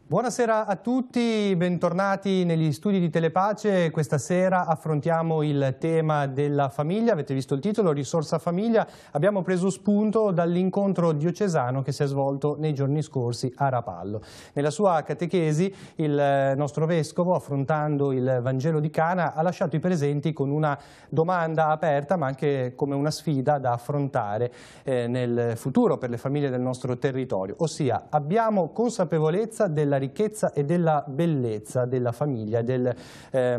Buonasera a tutti, bentornati negli studi di Telepace. Questa sera affrontiamo il tema della famiglia. Avete visto il titolo, Risorsa Famiglia. Abbiamo preso spunto dall'incontro diocesano che si è svolto nei giorni scorsi a Rapallo. Nella sua catechesi il nostro vescovo, affrontando il Vangelo di Cana, ha lasciato i presenti con una domanda aperta, ma anche come una sfida da affrontare nel futuro per le famiglie del nostro territorio. Ossia, abbiamo consapevolezza della ricchezza e della bellezza della famiglia e del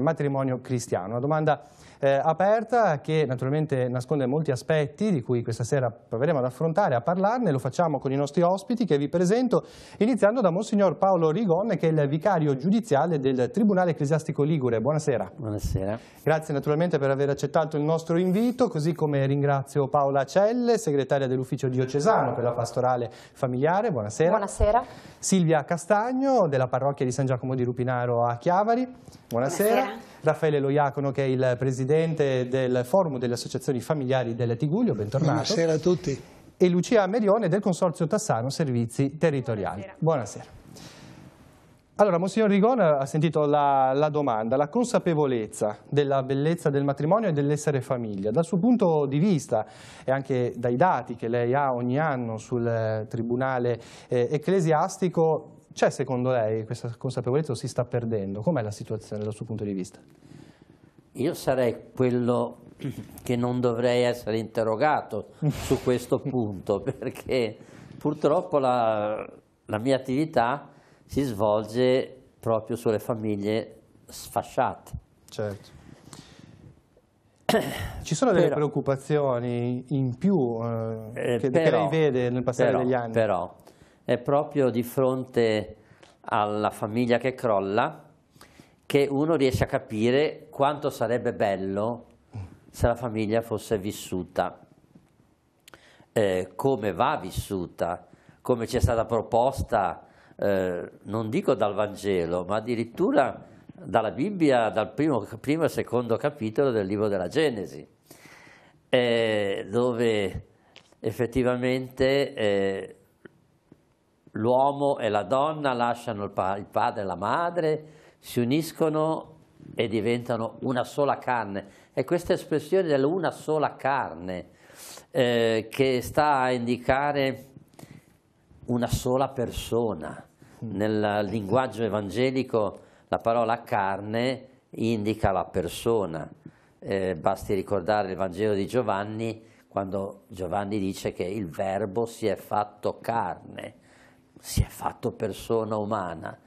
matrimonio cristiano. Una domanda aperta che naturalmente nasconde molti aspetti di cui questa sera proveremo ad affrontare, a parlarne. Lo facciamo con i nostri ospiti che vi presento, iniziando da Monsignor Paolo Rigon, che è il vicario giudiziale del Tribunale Ecclesiastico Ligure. Buonasera. Buonasera. Grazie naturalmente per aver accettato il nostro invito, così come ringrazio Paola Celle, segretaria dell'Ufficio Diocesano per la Pastorale Familiare. Buonasera. Buonasera. Silvia Castagno della parrocchia di San Giacomo di Rupinaro a Chiavari. Buonasera. Buonasera. Raffaele Loiacono, che è il presidente del Forum delle Associazioni Familiari del Tigullio, bentornato. Buonasera a tutti. E Lucia Merione del Consorzio Tassano Servizi Territoriali. Buonasera. Allora, Monsignor Rigon ha sentito la domanda, la consapevolezza della bellezza del matrimonio e dell'essere famiglia. Dal suo punto di vista e anche dai dati che lei ha ogni anno sul Tribunale Ecclesiastico, c'è secondo lei questa consapevolezza o si sta perdendo? Com'è la situazione dal suo punto di vista? Io sarei quello che non dovrei essere interrogato su questo punto, perché purtroppo la mia attività si svolge proprio sulle famiglie sfasciate. Certo. Ci sono delle preoccupazioni in più che lei vede nel passare degli anni? Però è proprio di fronte alla famiglia che crolla che uno riesce a capire quanto sarebbe bello se la famiglia fosse vissuta, come va vissuta, come ci è stata proposta, non dico dal Vangelo, ma addirittura dalla Bibbia, dal primo e secondo capitolo del libro della Genesi, dove effettivamente l'uomo e la donna lasciano il padre e la madre, si uniscono e diventano una sola carne. E questa espressione dell'una sola carne che sta a indicare una sola persona. Nel linguaggio evangelico la parola carne indica la persona. Basti ricordare il Vangelo di Giovanni, quando Giovanni dice che il Verbo si è fatto carne, si è fatto persona umana.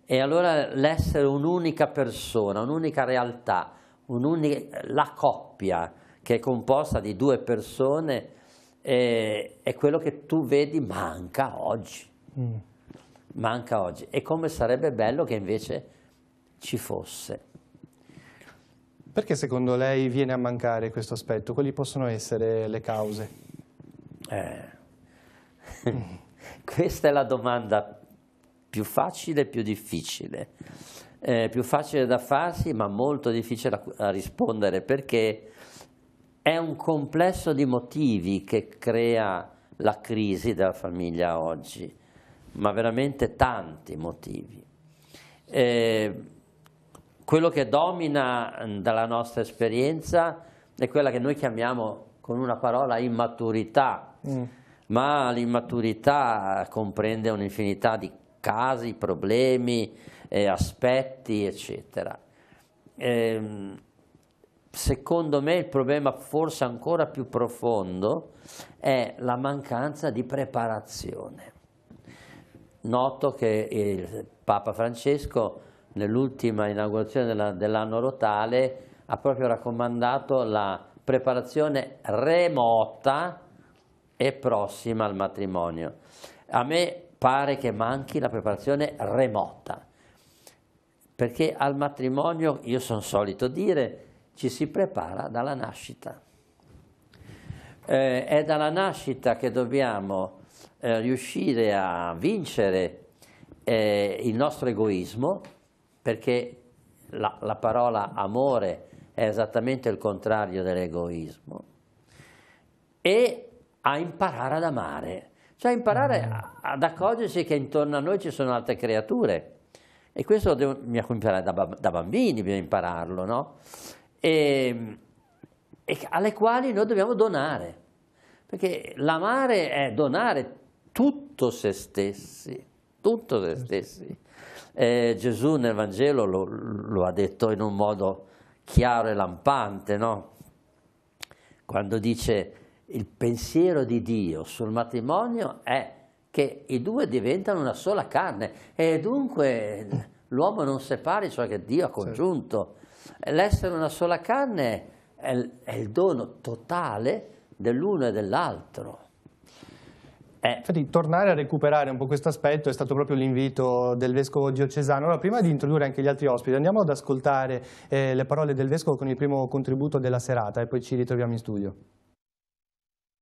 E allora l'essere un'unica persona, un'unica realtà, la coppia che è composta di due persone è quello che tu vedi manca oggi. Manca oggi. E come sarebbe bello che invece ci fosse. Perché secondo lei viene a mancare questo aspetto? Quali possono essere le cause? Questa è la domanda più facile e più difficile. Più facile da farsi, ma molto difficile da rispondere, perché è un complesso di motivi che crea la crisi della famiglia oggi, ma veramente tanti motivi. Quello che domina dalla nostra esperienza è quella che noi chiamiamo con una parola immaturità, ma l'immaturità comprende un'infinità di casi, problemi, aspetti, eccetera. Secondo me il problema forse ancora più profondo è la mancanza di preparazione. Noto che il Papa Francesco nell'ultima inaugurazione dell'anno rotale ha proprio raccomandato la preparazione remota e prossima al matrimonio. A me pare che manchi la preparazione remota, perché al matrimonio, io sono solito dire, ci si prepara dalla nascita. È dalla nascita che dobbiamo riuscire a vincere il nostro egoismo, perché la parola amore è esattamente il contrario dell'egoismo, e a imparare ad amare. cioè imparare ad accorgersi che intorno a noi ci sono altre creature. E questo bisogna imparare da bambini, bisogna impararlo, no? E alle quali noi dobbiamo donare, perché l'amare è donare tutto se stessi, tutto se stessi. Gesù nel Vangelo lo ha detto in un modo chiaro e lampante, no? Quando dice il pensiero di Dio sul matrimonio è che i due diventano una sola carne e dunque l'uomo non separi ciò che Dio ha congiunto. L'essere una sola carne è il dono totale dell'uno e dell'altro. Infatti tornare a recuperare un po' questo aspetto è stato proprio l'invito del Vescovo diocesano. Allora, prima di introdurre anche gli altri ospiti, andiamo ad ascoltare le parole del Vescovo con il primo contributo della serata e poi ci ritroviamo in studio.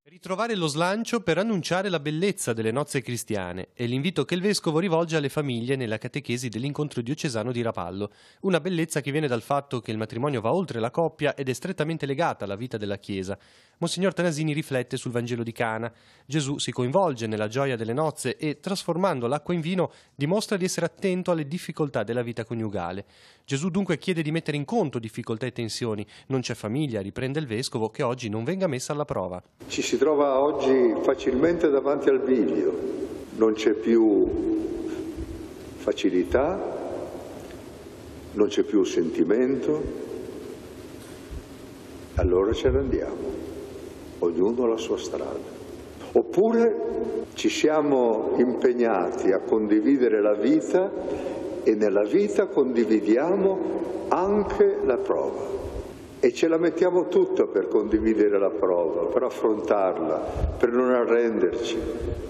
Ritrovare lo slancio per annunciare la bellezza delle nozze cristiane è l'invito che il Vescovo rivolge alle famiglie nella catechesi dell'incontro diocesano di Rapallo. Una bellezza che viene dal fatto che il matrimonio va oltre la coppia ed è strettamente legata alla vita della Chiesa. Monsignor Tanasini riflette sul Vangelo di Cana. Gesù si coinvolge nella gioia delle nozze e, trasformando l'acqua in vino, dimostra di essere attento alle difficoltà della vita coniugale. Gesù dunque chiede di mettere in conto difficoltà e tensioni. Non c'è famiglia, riprende il Vescovo, che oggi non venga messa alla prova. Ci si trova oggi facilmente davanti al bivio, non c'è più facilità, non c'è più sentimento, allora ce ne andiamo, ognuno la sua strada. Oppure ci siamo impegnati a condividere la vita e nella vita condividiamo anche la prova. E ce la mettiamo tutta per condividere la prova, per affrontarla, per non arrenderci,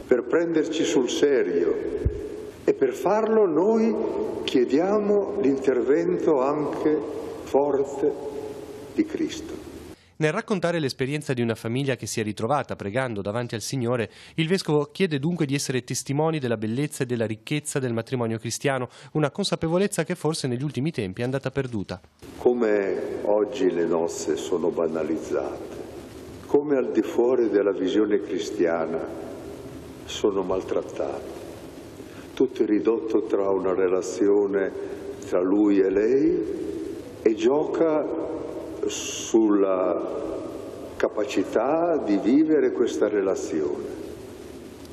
per prenderci sul serio. E per farlo noi chiediamo l'intervento anche forte di Cristo. Nel raccontare l'esperienza di una famiglia che si è ritrovata pregando davanti al Signore, il Vescovo chiede dunque di essere testimoni della bellezza e della ricchezza del matrimonio cristiano, una consapevolezza che forse negli ultimi tempi è andata perduta. Come oggi le nozze sono banalizzate, come al di fuori della visione cristiana sono maltrattate. Tutto è ridotto tra una relazione tra lui e lei e gioca sulla capacità di vivere questa relazione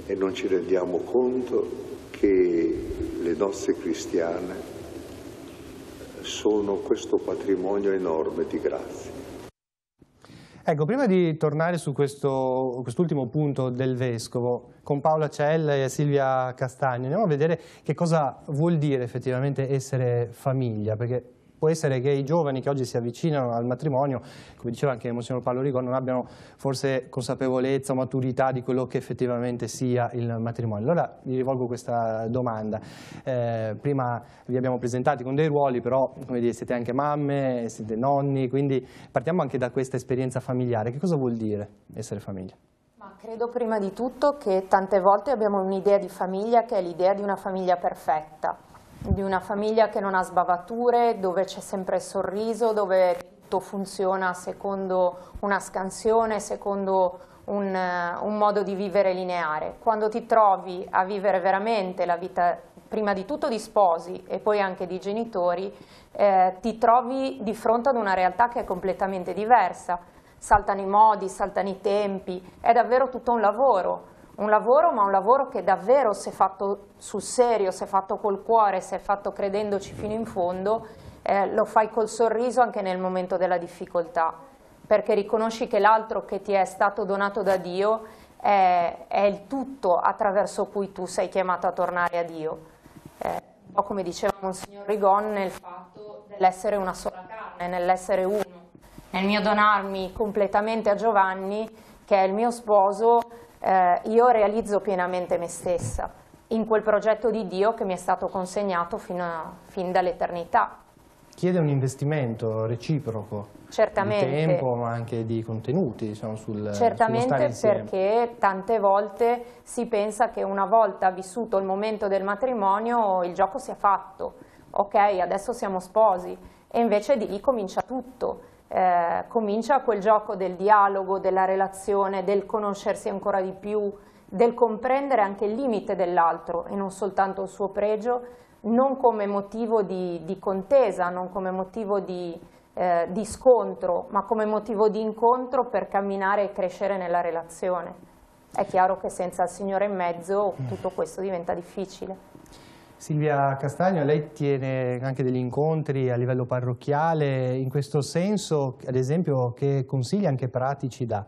e non ci rendiamo conto che le nozze cristiane sono questo patrimonio enorme di grazia. Ecco, prima di tornare su quest'ultimo punto del Vescovo, con Paola Cella e Silvia Castagno, andiamo a vedere che cosa vuol dire effettivamente essere famiglia, perché può essere che i giovani che oggi si avvicinano al matrimonio, come diceva anche Monsignor Paolo Rigon, non abbiano forse consapevolezza o maturità di quello che effettivamente sia il matrimonio. Allora vi rivolgo questa domanda. Prima vi abbiamo presentati con dei ruoli, però come dire, siete anche mamme, siete nonni, quindi partiamo anche da questa esperienza familiare. Che cosa vuol dire essere famiglia? Ma credo prima di tutto che tante volte abbiamo un'idea di famiglia che è l'idea di una famiglia perfetta, di una famiglia che non ha sbavature, dove c'è sempre il sorriso, dove tutto funziona secondo una scansione, secondo un modo di vivere lineare. Quando ti trovi a vivere veramente la vita, prima di tutto di sposi e poi anche di genitori, ti trovi di fronte ad una realtà che è completamente diversa. Saltano i modi, saltano i tempi, è davvero tutto un lavoro, ma un lavoro che davvero, se fatto sul serio, se fatto col cuore, se fatto credendoci fino in fondo, lo fai col sorriso anche nel momento della difficoltà, perché riconosci che l'altro che ti è stato donato da Dio è il tutto attraverso cui tu sei chiamato a tornare a Dio. Un po' come diceva Monsignor Rigon, nel fatto dell'essere una sola carne, nell'essere uno. Nel mio donarmi completamente a Giovanni, che è il mio sposo, io realizzo pienamente me stessa in quel progetto di Dio che mi è stato consegnato fin dall'eternità. Chiede un investimento reciproco, certamente, di tempo ma anche di contenuti, diciamo, certamente, perché tante volte si pensa che una volta vissuto il momento del matrimonio il gioco sia fatto, ok, adesso siamo sposi, e invece di lì comincia tutto. Comincia quel gioco del dialogo, della relazione, del conoscersi ancora di più, del comprendere anche il limite dell'altro e non soltanto il suo pregio, non come motivo di contesa, non come motivo di scontro, ma come motivo di incontro per camminare e crescere nella relazione. È chiaro che senza il Signore in mezzo tutto questo diventa difficile. Silvia Castagno, lei tiene anche degli incontri a livello parrocchiale, in questo senso, ad esempio, che consigli anche pratici dà?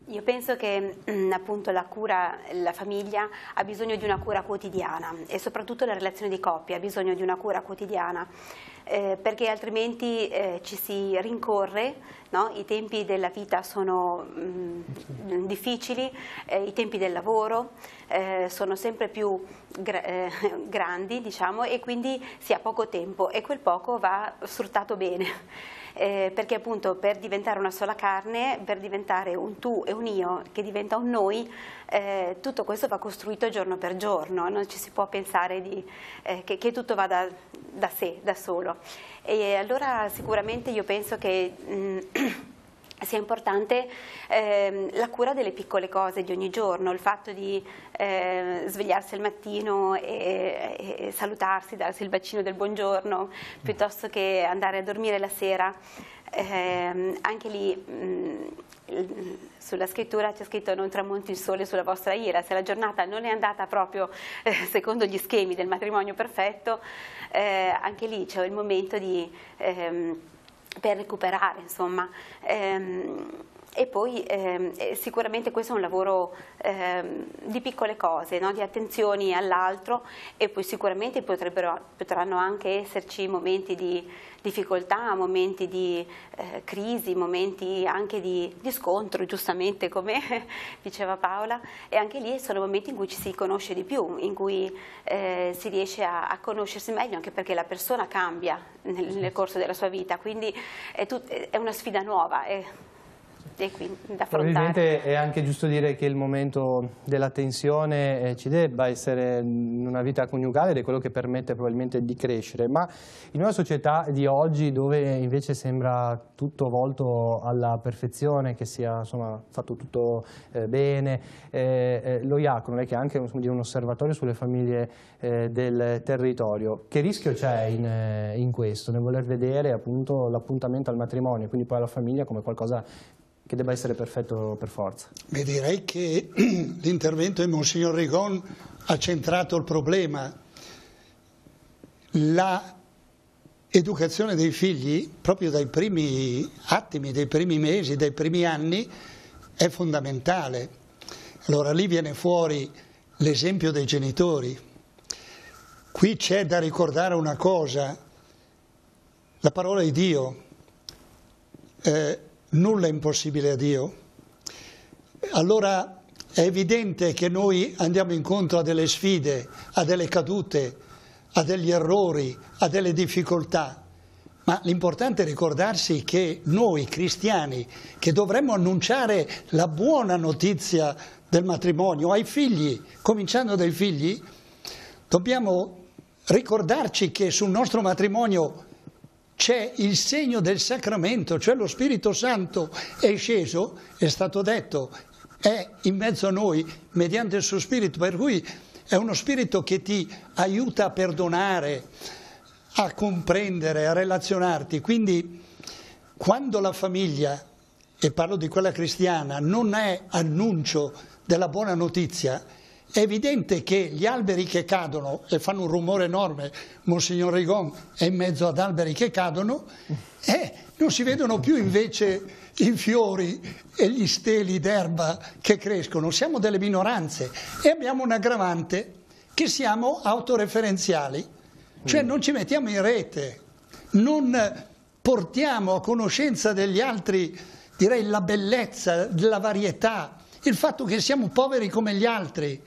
Io penso che appunto la famiglia ha bisogno di una cura quotidiana e soprattutto la relazione di coppia ha bisogno di una cura quotidiana, perché altrimenti ci si rincorre, no? I tempi della vita sono difficili, i tempi del lavoro sono sempre più grandi, diciamo, e quindi si ha poco tempo e quel poco va sfruttato bene. Perché appunto per diventare una sola carne, per diventare un tu e un io che diventa un noi, tutto questo va costruito giorno per giorno, non ci si può pensare che tutto vada da sé, da solo. E allora sicuramente io penso che sia importante la cura delle piccole cose di ogni giorno, il fatto di svegliarsi al mattino e salutarsi, darsi il bacino del buongiorno, piuttosto che andare a dormire la sera. Anche lì sulla scrittura c'è scritto: non tramonti il sole sulla vostra ira. Se la giornata non è andata proprio secondo gli schemi del matrimonio perfetto, anche lì c'è il momento per recuperare, insomma. E poi sicuramente questo è un lavoro di piccole cose, no? Di attenzioni all'altro, e poi sicuramente potranno anche esserci momenti di difficoltà, momenti di crisi, momenti anche di scontro, giustamente, come diceva Paola, e anche lì sono momenti in cui ci si conosce di più, in cui si riesce a conoscersi meglio, anche perché la persona cambia nel corso della sua vita, quindi è una sfida nuova. E quindi da affrontare. Probabilmente è anche giusto dire che il momento della tensione ci debba essere in una vita coniugale ed è quello che permette probabilmente di crescere, ma in una società di oggi dove invece sembra tutto volto alla perfezione, che sia insomma fatto tutto bene, lo Iacono, lei che è anche un osservatorio sulle famiglie del territorio, che rischio c'è in questo, nel voler vedere appunto l'appuntamento al matrimonio, quindi poi alla famiglia come qualcosa che debba essere perfetto per forza? Beh, direi che l'intervento di Monsignor Rigon ha centrato il problema. L'educazione dei figli, proprio dai primi attimi, dai primi mesi, dai primi anni, è fondamentale. Allora lì viene fuori l'esempio dei genitori. Qui c'è da ricordare una cosa: la parola di Dio. Nulla è impossibile a Dio. Allora è evidente che noi andiamo incontro a delle sfide, a delle cadute, a degli errori, a delle difficoltà, ma l'importante è ricordarsi che noi cristiani, che dovremmo annunciare la buona notizia del matrimonio ai figli, cominciando dai figli, dobbiamo ricordarci che sul nostro matrimonio c'è il segno del sacramento, cioè lo Spirito Santo è sceso, è stato detto, è in mezzo a noi mediante il suo Spirito, per cui è uno Spirito che ti aiuta a perdonare, a comprendere, a relazionarti. Quindi quando la famiglia, e parlo di quella cristiana, non è annuncio della buona notizia, è evidente che gli alberi che cadono e fanno un rumore enorme, Monsignor Rigon è in mezzo ad alberi che cadono, non si vedono più invece i fiori e gli steli d'erba che crescono. Siamo delle minoranze e abbiamo un aggravante che siamo autoreferenziali, cioè non ci mettiamo in rete, non portiamo a conoscenza degli altri, direi, la bellezza, la varietà, il fatto che siamo poveri come gli altri,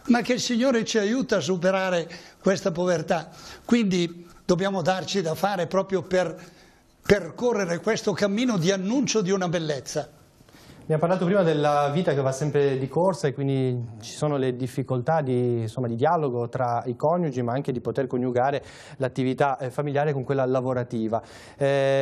ma che il Signore ci aiuta a superare questa povertà. Quindi dobbiamo darci da fare proprio per percorrere questo cammino di annuncio di una bellezza. Mi ha parlato prima della vita che va sempre di corsa e quindi ci sono le difficoltà di dialogo tra i coniugi, ma anche di poter coniugare l'attività familiare con quella lavorativa.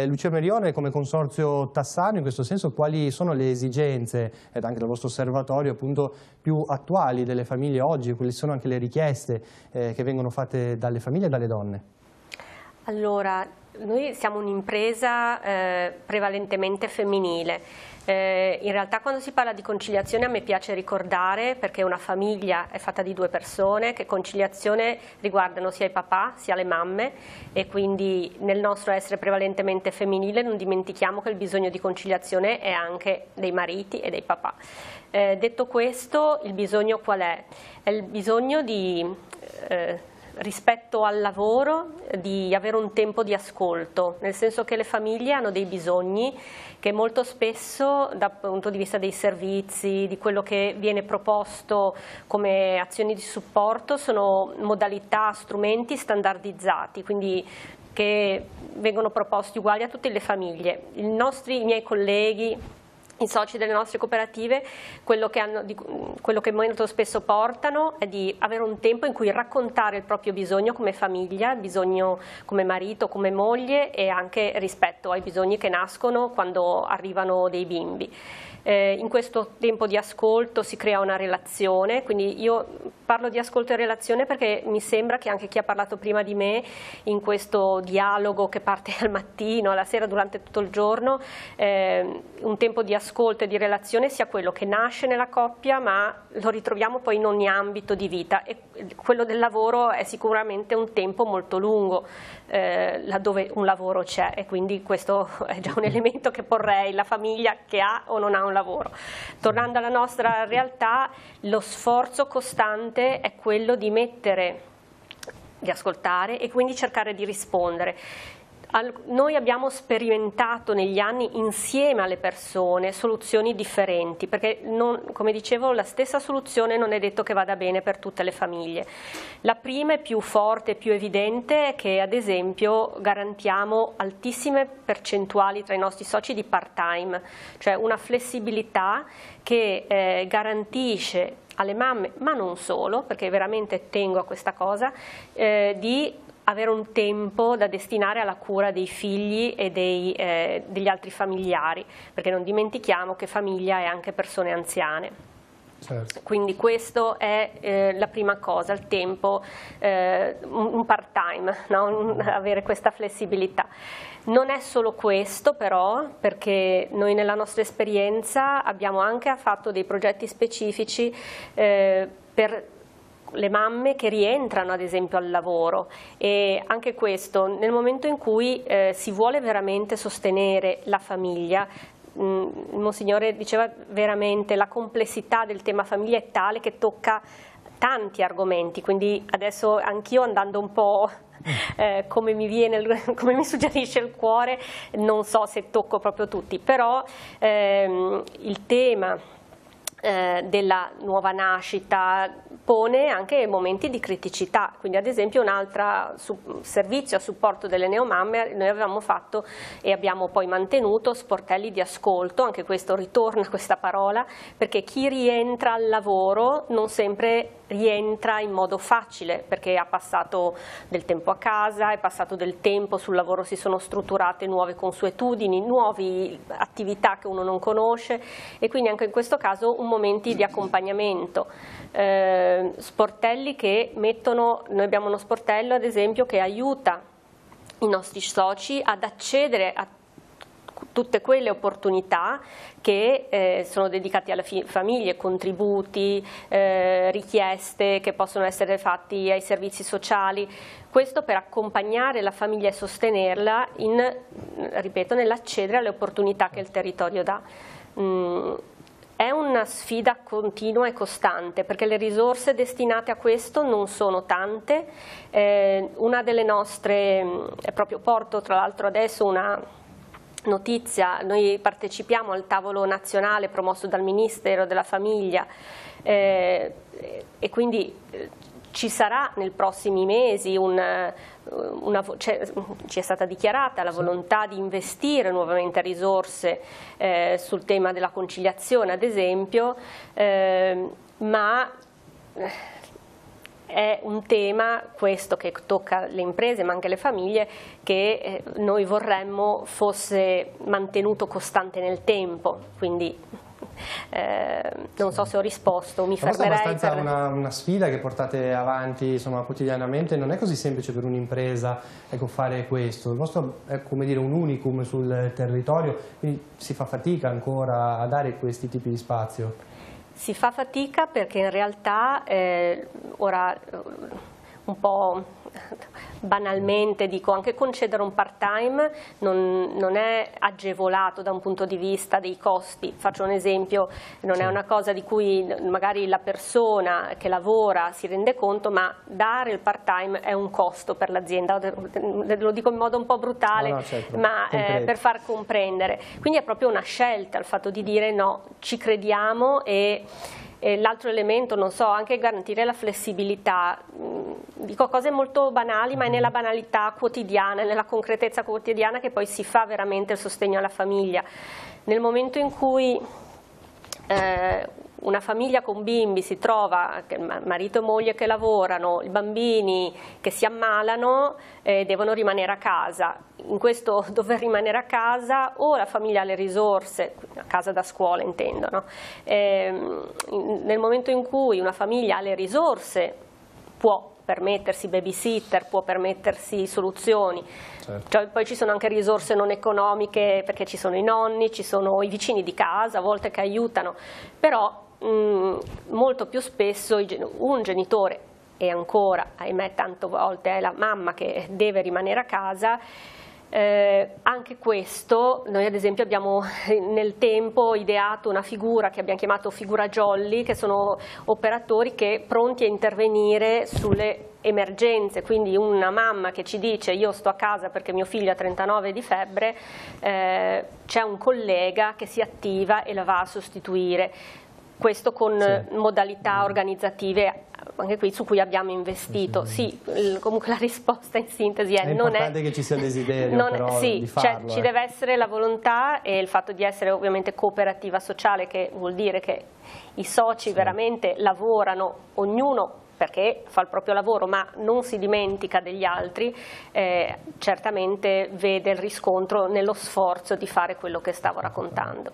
Lucia Merione, come consorzio Tassano, in questo senso quali sono le esigenze ed anche del vostro osservatorio appunto più attuali delle famiglie oggi, quali sono anche le richieste che vengono fatte dalle famiglie e dalle donne? Allora, noi siamo un'impresa prevalentemente femminile. In realtà quando si parla di conciliazione a me piace ricordare, perché una famiglia è fatta di due persone, che conciliazione riguardano sia i papà sia le mamme, e quindi nel nostro essere prevalentemente femminile non dimentichiamo che il bisogno di conciliazione è anche dei mariti e dei papà. Detto questo, il bisogno qual è? È il bisogno di rispetto al lavoro, di avere un tempo di ascolto, nel senso che le famiglie hanno dei bisogni che molto spesso dal punto di vista dei servizi, di quello che viene proposto come azioni di supporto, sono modalità, strumenti standardizzati, quindi che vengono proposti uguali a tutte le famiglie. I miei colleghi, i soci delle nostre cooperative, quello che molto spesso portano è di avere un tempo in cui raccontare il proprio bisogno come famiglia, bisogno come marito, come moglie, e anche rispetto ai bisogni che nascono quando arrivano dei bimbi. In questo tempo di ascolto si crea una relazione, quindi io parlo di ascolto e relazione perché mi sembra che anche chi ha parlato prima di me in questo dialogo che parte al mattino, alla sera, durante tutto il giorno, un tempo di ascolto e di relazione sia quello che nasce nella coppia, ma lo ritroviamo poi in ogni ambito di vita, e quello del lavoro è sicuramente un tempo molto lungo laddove un lavoro c'è, e quindi questo è già un elemento che porrei, la famiglia che ha o non ha un lavoro. Tornando alla nostra realtà, lo sforzo costante è quello di ascoltare e quindi cercare di rispondere. Noi abbiamo sperimentato negli anni insieme alle persone soluzioni differenti, perché come dicevo, la stessa soluzione non è detto che vada bene per tutte le famiglie. La prima e più forte e più evidente è che ad esempio garantiamo altissime percentuali tra i nostri soci di part-time, cioè una flessibilità che garantisce alle mamme, ma non solo, perché veramente tengo a questa cosa, di avere un tempo da destinare alla cura dei figli e degli altri familiari, perché non dimentichiamo che famiglia è anche persone anziane. Certo. Quindi questo è la prima cosa, il tempo, un part-time, no? Avere questa flessibilità. Non è solo questo però, perché noi nella nostra esperienza abbiamo anche fatto dei progetti specifici per le mamme che rientrano ad esempio al lavoro, e anche questo nel momento in cui si vuole veramente sostenere la famiglia. Monsignore diceva veramente la complessità del tema famiglia è tale che tocca tanti argomenti, quindi adesso anch'io, andando un po' come mi suggerisce il cuore, non so se tocco proprio tutti, però il tema della nuova nascita pone anche momenti di criticità, quindi ad esempio un altro servizio a supporto delle neomamme noi avevamo fatto e abbiamo poi mantenuto sportelli di ascolto, anche questo ritorna questa parola, perché chi rientra al lavoro non sempre rientra in modo facile, perché ha passato del tempo a casa, è passato del tempo sul lavoro, si sono strutturate nuove consuetudini, nuove attività che uno non conosce, e quindi anche in questo caso momenti di accompagnamento. Sportelli che noi abbiamo uno sportello ad esempio che aiuta i nostri soci ad accedere a tutte quelle opportunità che sono dedicate alle famiglie, contributi, richieste che possono essere fatti ai servizi sociali, questo per accompagnare la famiglia e sostenerla ripeto, nell'accedere alle opportunità che il territorio dà. È una sfida continua e costante, perché le risorse destinate a questo non sono tante. Una delle nostre, proprio porto tra l'altro adesso una notizia, noi partecipiamo al tavolo nazionale promosso dal Ministero della Famiglia e quindi ci sarà nei prossimi mesi ci è stata dichiarata la volontà di investire nuovamente risorse sul tema della conciliazione, ad esempio, ma è un tema, questo, che tocca le imprese ma anche le famiglie, che noi vorremmo fosse mantenuto costante nel tempo, quindi non so se ho risposto, mi fermerei. È abbastanza una sfida che portate avanti, insomma, quotidianamente. Non è così semplice per un'impresa, ecco, fare questo. Il vostro è, come dire, un unicum sul territorio, quindi si fa fatica ancora a dare questi tipi di spazio. Si fa fatica perché in realtà ora un po' banalmente dico, anche concedere un part-time non è agevolato da un punto di vista dei costi. Faccio un esempio, non è una cosa di cui magari la persona che lavora si rende conto, ma dare il part-time è un costo per l'azienda. Lo dico in modo un po' brutale, certo, ma per far comprendere. Quindi è proprio una scelta il fatto di dire no, ci crediamo. E l'altro elemento, non so, anche garantire la flessibilità. Dico cose molto banali, ma è nella banalità quotidiana, nella concretezza quotidiana che poi si fa veramente il sostegno alla famiglia. Nel momento in cui una famiglia con bimbi si trova, marito e moglie che lavorano, i bambini che si ammalano, devono rimanere a casa. In questo dover rimanere a casa, o la famiglia ha le risorse, a casa da scuola intendo, no? Nel momento in cui una famiglia ha le risorse, può permettersi babysitter, può permettersi soluzioni. Certo. Cioè, poi ci sono anche risorse non economiche, perché ci sono i nonni, ci sono i vicini di casa, a volte che aiutano, però molto più spesso un genitore, e ancora, ahimè, tante volte è la mamma che deve rimanere a casa. Anche questo, noi ad esempio abbiamo nel tempo ideato una figura che abbiamo chiamato figura jolly, che sono operatori che pronti a intervenire sulle emergenze, quindi una mamma che ci dice io sto a casa perché mio figlio ha 39 di febbre, c'è un collega che si attiva e la va a sostituire. Questo con modalità organizzative anche qui su cui abbiamo investito. Sì, comunque la risposta in sintesi è non importante che ci sia il desiderio però di farlo. Ci deve essere la volontà e il fatto di essere ovviamente cooperativa sociale, che vuol dire che i soci veramente lavorano, ognuno perché fa il proprio lavoro ma non si dimentica degli altri, certamente vede il riscontro nello sforzo di fare quello che stavo raccontando.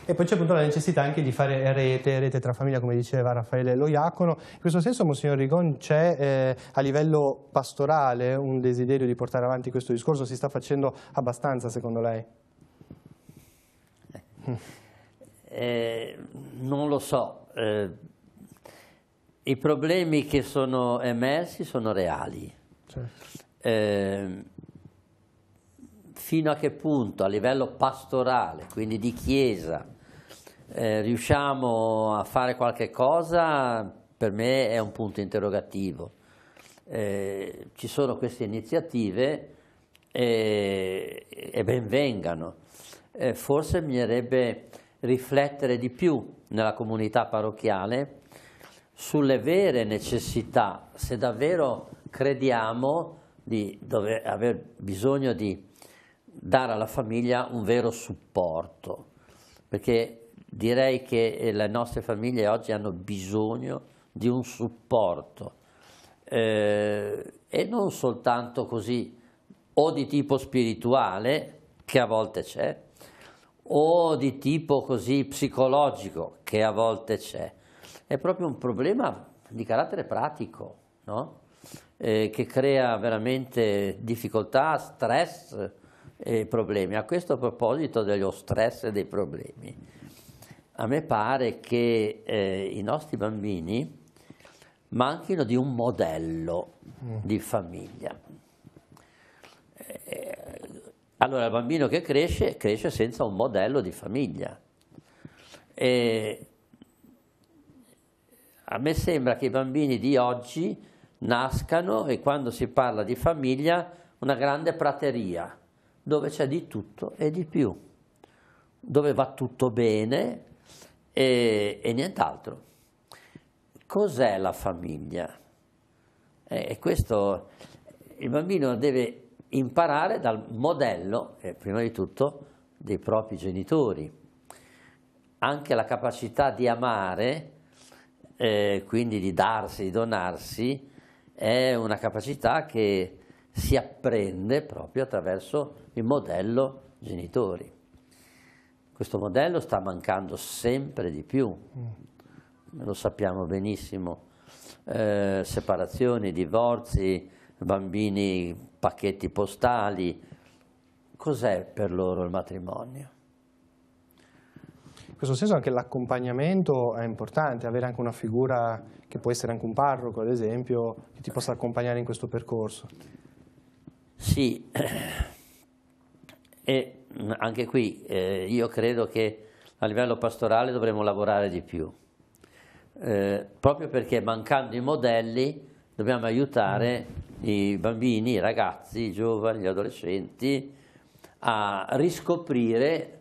E poi c'è appunto la necessità anche di fare rete tra famiglia, come diceva Raffaele Loiacono. In questo senso, Monsignor Rigon, c'è a livello pastorale un desiderio di portare avanti questo discorso? Si sta facendo abbastanza, secondo lei? Non lo so. I problemi che sono emersi sono reali. Certo. Fino a che punto a livello pastorale, quindi di chiesa, riusciamo a fare qualche cosa, per me è un punto interrogativo. Ci sono queste iniziative e ben vengano. Forse bisognerebbe riflettere di più nella comunità parrocchiale sulle vere necessità, se davvero crediamo di aver bisogno di dare alla famiglia un vero supporto, perché direi che le nostre famiglie oggi hanno bisogno di un supporto e non soltanto così o di tipo spirituale, che a volte c'è, o di tipo così psicologico, che a volte c'è. È proprio un problema di carattere pratico, no? Che crea veramente difficoltà, stress e problemi. A questo proposito dello stress e dei problemi, a me pare che i nostri bambini manchino di un modello di famiglia. Allora il bambino che cresce senza un modello di famiglia. A me sembra che i bambini di oggi nascano e quando si parla di famiglia una grande prateria, dove c'è di tutto e di più, dove va tutto bene e nient'altro. Cos'è la famiglia? E questo il bambino deve imparare dal modello, prima di tutto, dei propri genitori. Anche la capacità di amare, quindi di darsi, di donarsi, è una capacità che si apprende proprio attraverso il modello genitori. Questo modello sta mancando sempre di più, lo sappiamo benissimo, separazioni, divorzi, bambini, pacchetti postali. Cos'è per loro il matrimonio? In questo senso anche l'accompagnamento è importante, avere anche una figura che può essere anche un parroco, ad esempio, che ti possa accompagnare in questo percorso. Sì, e anche qui io credo che a livello pastorale dovremmo lavorare di più, proprio perché mancando i modelli dobbiamo aiutare i bambini, i ragazzi, i giovani, gli adolescenti a riscoprire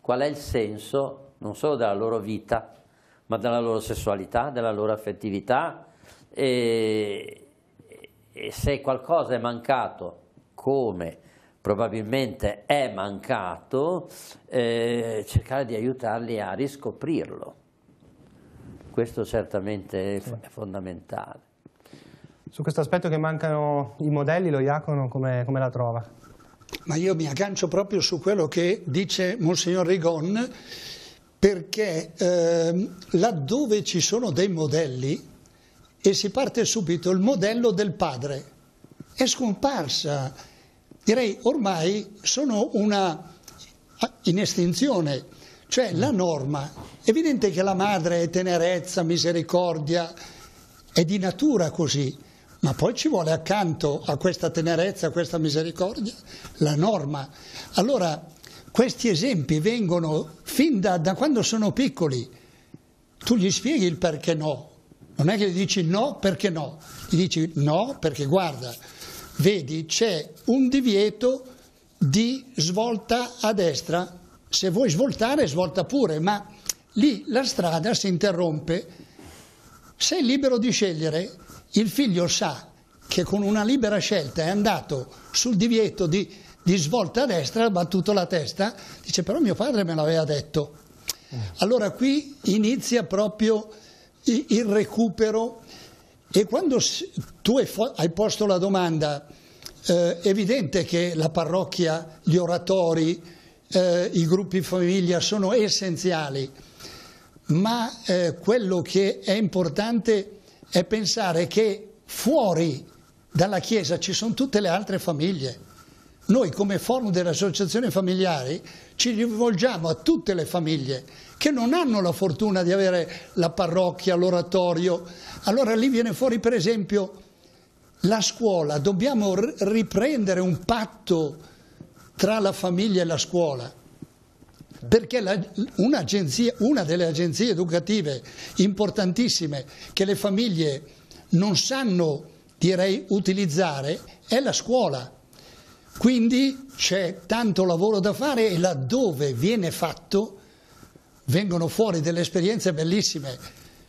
qual è il senso non solo della loro vita, ma della loro sessualità, della loro affettività, e se qualcosa è mancato, come probabilmente è mancato, cercare di aiutarli a riscoprirlo. Questo certamente è fondamentale. Su questo aspetto che mancano i modelli, lo Diacono come la trova? Ma io mi aggancio proprio su quello che dice Monsignor Rigon, perché laddove ci sono dei modelli e si parte subito, il modello del padre è scomparsa, direi ormai sono in estinzione, cioè la norma. È evidente che la madre è tenerezza, misericordia, è di natura così, ma poi ci vuole accanto a questa tenerezza, a questa misericordia, la norma. Allora, questi esempi vengono fin da quando sono piccoli. Tu gli spieghi il perché no. Non è che gli dici no perché no. Gli dici no perché guarda, vedi c'è un divieto di svolta a destra. Se vuoi svoltare, svolta pure, ma lì la strada si interrompe. Sei libero di scegliere. Il figlio sa che con una libera scelta è andato sul divieto di svolta a destra, ha battuto la testa, dice però mio padre me l'aveva detto. Allora qui inizia proprio il recupero, e quando tu hai posto la domanda, è evidente che la parrocchia, gli oratori, i gruppi famiglia sono essenziali, ma quello che è importante è pensare che fuori dalla Chiesa ci sono tutte le altre famiglie. Noi come forum delle associazioni familiari ci rivolgiamo a tutte le famiglie che non hanno la fortuna di avere la parrocchia, l'oratorio. Allora lì viene fuori per esempio la scuola. Dobbiamo riprendere un patto tra la famiglia e la scuola, perché una delle agenzie educative importantissime che le famiglie non sanno, direi, utilizzare è la scuola. Quindi c'è tanto lavoro da fare e laddove viene fatto vengono fuori delle esperienze bellissime.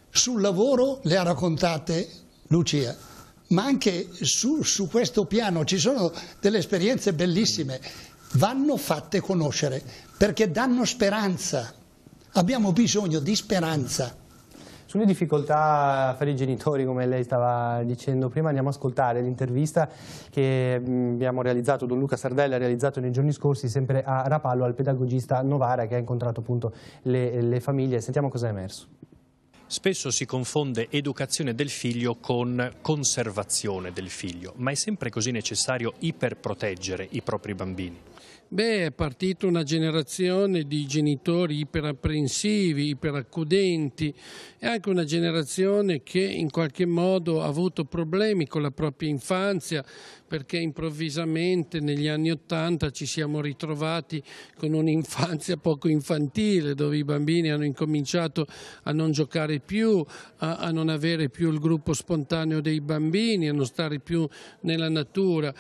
Sul lavoro le ha raccontate Lucia, ma anche su questo piano ci sono delle esperienze bellissime. Vanno fatte conoscere perché danno speranza. Abbiamo bisogno di speranza. Sulle difficoltà per i genitori, come lei stava dicendo prima, andiamo a ascoltare l'intervista che abbiamo realizzato, Don Luca Sardella ha realizzato nei giorni scorsi sempre a Rapallo al pedagogista Novara che ha incontrato appunto le famiglie. Sentiamo cosa è emerso. Spesso si confonde educazione del figlio con conservazione del figlio, ma è sempre così necessario iperproteggere i propri bambini? Beh, è partita una generazione di genitori iperapprensivi, iperaccudenti, e anche una generazione che in qualche modo ha avuto problemi con la propria infanzia, perché improvvisamente negli anni '80 ci siamo ritrovati con un'infanzia poco infantile, dove i bambini hanno incominciato a non giocare più, a non avere più il gruppo spontaneo dei bambini, a non stare più nella natura.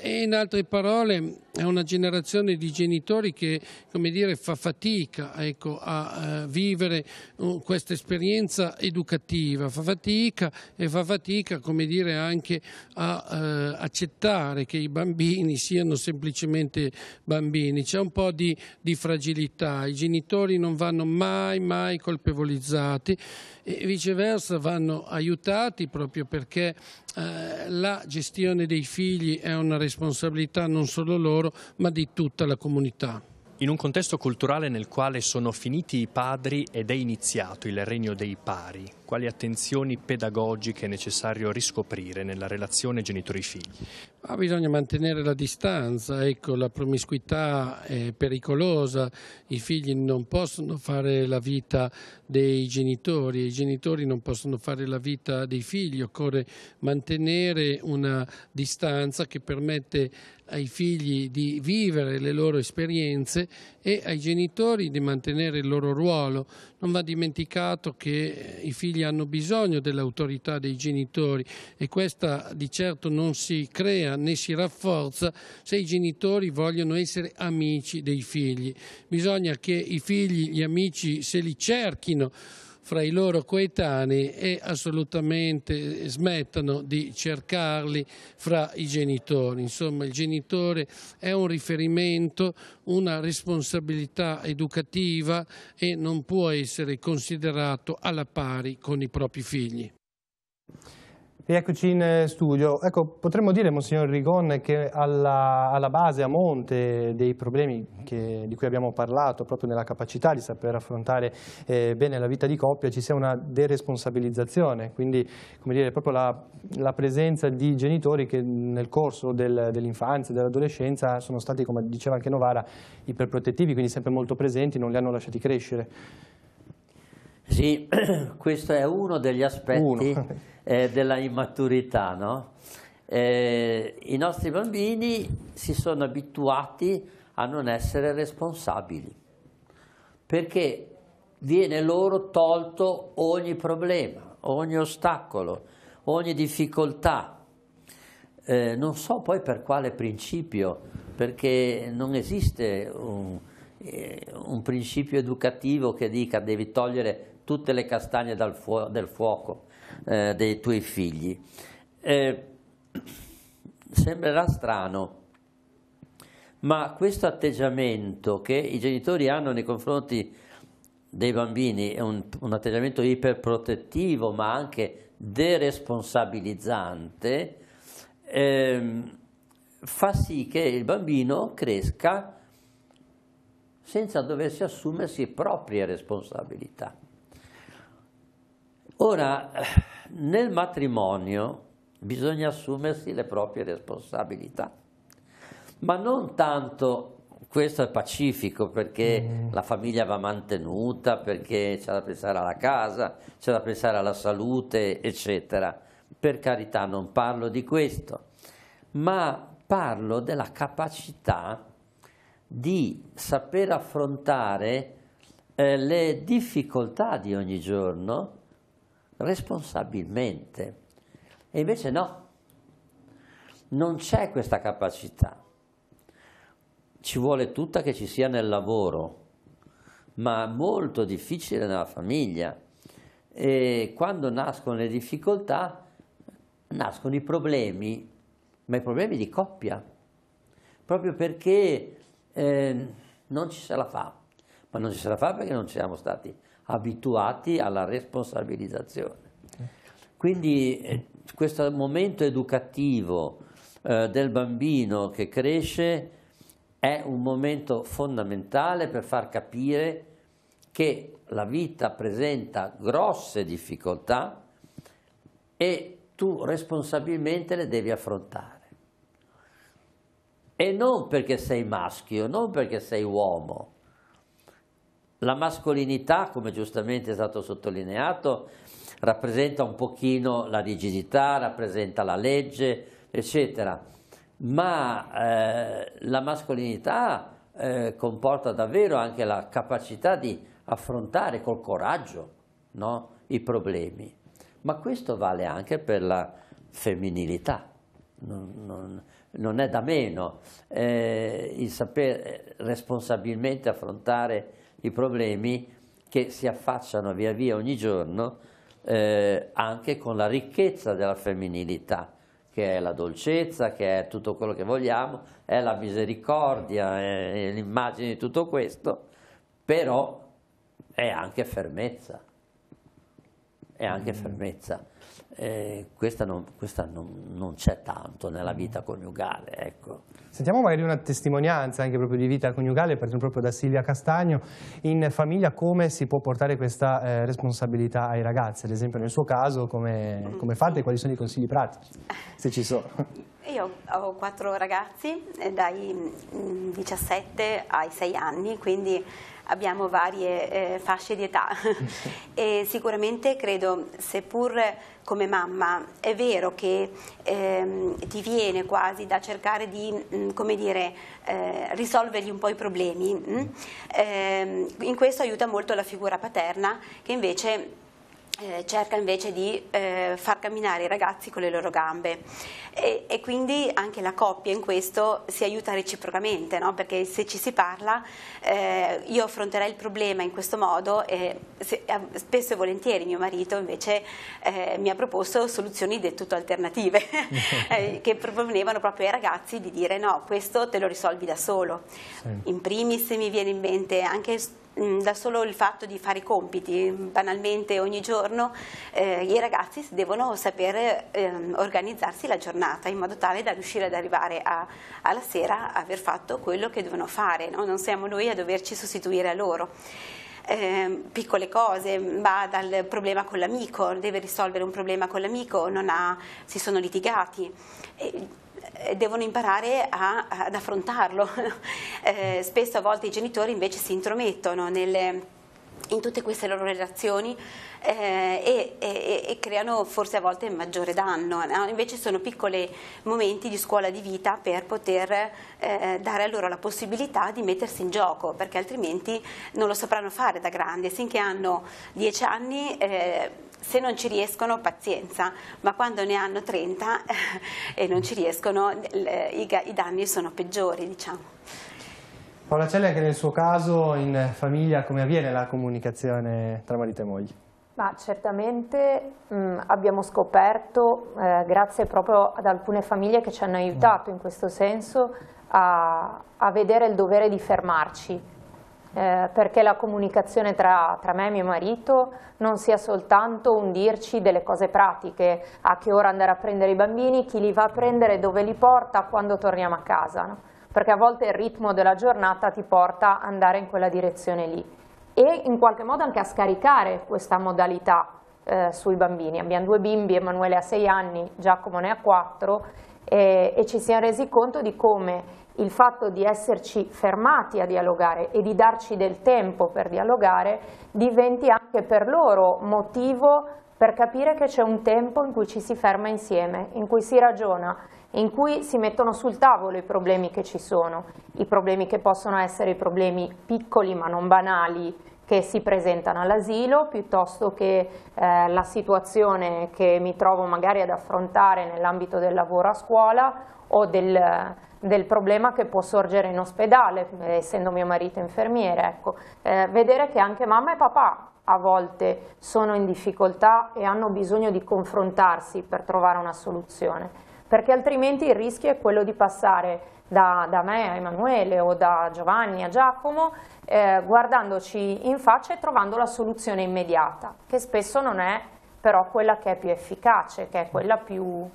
E in altre parole è una generazione di genitori che, come dire, fa fatica, ecco, a vivere questa esperienza educativa, fa fatica, come dire, anche a accettare che i bambini siano semplicemente bambini. C'è un po' di fragilità, i genitori non vanno mai colpevolizzati e viceversa vanno aiutati, proprio perché la gestione dei figli è una responsabilità non solo loro ma di tutta la comunità. In un contesto culturale nel quale sono finiti i padri ed è iniziato il regno dei pari, quali attenzioni pedagogiche è necessario riscoprire nella relazione genitori-figli? Bisogna mantenere la distanza, ecco, la promiscuità è pericolosa, i figli non possono fare la vita dei genitori, i genitori non possono fare la vita dei figli, occorre mantenere una distanza che permette ai figli di vivere le loro esperienze e ai genitori di mantenere il loro ruolo. Non va dimenticato che i figli hanno bisogno dell'autorità dei genitori e questa di certo non si crea né si rafforza se i genitori vogliono essere amici dei figli. Bisogna che i figli, gli amici, se li cerchino fra i loro coetanei e assolutamente smettano di cercarli fra i genitori. Insomma, il genitore è un riferimento, una responsabilità educativa e non può essere considerato alla pari con i propri figli. Rieccoci in studio. Ecco, potremmo dire, Monsignor Rigon, che alla base, a monte dei problemi di cui abbiamo parlato, proprio nella capacità di saper affrontare bene la vita di coppia, ci sia una deresponsabilizzazione, quindi, come dire, proprio la presenza di genitori che nel corso dell'infanzia e dell'adolescenza sono stati, come diceva anche Novara, iperprotettivi, quindi sempre molto presenti, non li hanno lasciati crescere. Sì, questo è uno degli aspetti della immaturità, no? I nostri bambini si sono abituati a non essere responsabili, perché viene loro tolto ogni problema, ogni ostacolo, ogni difficoltà. Non so poi per quale principio, perché non esiste un principio educativo che dica devi togliere tutte le castagne del fuoco dei tuoi figli. Sembrerà strano, ma questo atteggiamento che i genitori hanno nei confronti dei bambini è un atteggiamento iperprotettivo, ma anche deresponsabilizzante, fa sì che il bambino cresca senza doversi assumersi proprie responsabilità. Ora, nel matrimonio bisogna assumersi le proprie responsabilità, ma non tanto, questo è pacifico, perché la famiglia va mantenuta, perché c'è da pensare alla casa, c'è da pensare alla salute, eccetera. Per carità, non parlo di questo, ma parlo della capacità di saper affrontare le difficoltà di ogni giorno responsabilmente. E invece no, non c'è questa capacità. Ci vuole tutta che ci sia nel lavoro, ma molto difficile nella famiglia. E quando nascono le difficoltà, nascono i problemi, ma i problemi di coppia, proprio perché non ci se la fa. Ma non ci se la fa perché non siamo stati abituati alla responsabilizzazione. Quindi questo momento educativo del bambino che cresce è un momento fondamentale per far capire che la vita presenta grosse difficoltà e tu responsabilmente le devi affrontare. E non perché sei maschio, non perché sei uomo. La mascolinità, come giustamente è stato sottolineato, rappresenta un pochino la rigidità, rappresenta la legge, eccetera. ma la mascolinità comporta davvero anche la capacità di affrontare col coraggio, no, i problemi, ma questo vale anche per la femminilità, non è da meno il saper responsabilmente affrontare i problemi che si affacciano via via ogni giorno, anche con la ricchezza della femminilità, che è la dolcezza, che è tutto quello che vogliamo, è la misericordia, è l'immagine di tutto questo, però è anche fermezza, è anche fermezza. Questa non c'è tanto nella vita coniugale, ecco. Sentiamo magari una testimonianza anche proprio di vita coniugale, partendo proprio da Silvia Castagno. In famiglia come si può portare questa responsabilità ai ragazzi? Ad esempio nel suo caso come fate e quali sono i consigli pratici, se ci sono? Io ho 4 ragazzi dai 17 ai 6 anni, quindi abbiamo varie fasce di età e sicuramente credo, seppur come mamma, è vero che ti viene quasi da cercare di, come dire, risolvergli un po' i problemi, in questo aiuta molto la figura paterna che invece cerca invece di far camminare i ragazzi con le loro gambe e quindi anche la coppia in questo si aiuta reciprocamente, no? Perché se ci si parla io affronterei il problema in questo modo e spesso e volentieri mio marito invece mi ha proposto soluzioni del tutto alternative che proponevano proprio ai ragazzi di dire no, questo te lo risolvi da solo. Sì. In primis mi viene in mente anche da solo il fatto di fare i compiti, banalmente ogni giorno i ragazzi devono saper organizzarsi la giornata in modo tale da riuscire ad arrivare alla sera a aver fatto quello che devono fare, no? Non siamo noi a doverci sostituire a loro. Piccole cose, va dal problema con l'amico, deve risolvere un problema con l'amico, si sono litigati. Devono imparare ad affrontarlo. Spesso a volte i genitori invece si intromettono in tutte queste loro relazioni e creano forse a volte maggiore danno, no? Invece sono piccoli momenti di scuola di vita per poter dare a loro la possibilità di mettersi in gioco, perché altrimenti non lo sapranno fare da grandi. Finché hanno 10 anni se non ci riescono, pazienza, ma quando ne hanno 30 e non ci riescono, i danni sono peggiori, diciamo. Paola Celli, anche nel suo caso, in famiglia, come avviene la comunicazione tra marito e moglie? Ma certamente abbiamo scoperto, grazie proprio ad alcune famiglie che ci hanno aiutato in questo senso, a vedere il dovere di fermarci. Perché la comunicazione tra me e mio marito non sia soltanto un dirci delle cose pratiche, a che ora andare a prendere i bambini, chi li va a prendere, dove li porta, quando torniamo a casa, no? Perché a volte il ritmo della giornata ti porta ad andare in quella direzione lì e in qualche modo anche a scaricare questa modalità sui bambini. Abbiamo 2 bimbi, Emanuele ha 6 anni, Giacomo ne ha 4 e ci siamo resi conto di come il fatto di esserci fermati a dialogare e di darci del tempo per dialogare diventi anche per loro motivo per capire che c'è un tempo in cui ci si ferma insieme, in cui si ragiona, in cui si mettono sul tavolo i problemi che ci sono, i problemi che possono essere i problemi piccoli ma non banali che si presentano all'asilo, piuttosto che la situazione che mi trovo magari ad affrontare nell'ambito del lavoro a scuola o del problema che può sorgere in ospedale, essendo mio marito infermiere. Ecco. Vedere che anche mamma e papà a volte sono in difficoltà e hanno bisogno di confrontarsi per trovare una soluzione, perché altrimenti il rischio è quello di passare da me a Emanuele o da Giovanni a Giacomo guardandoci in faccia e trovando la soluzione immediata, che spesso non è però quella che è più efficace, che è quella più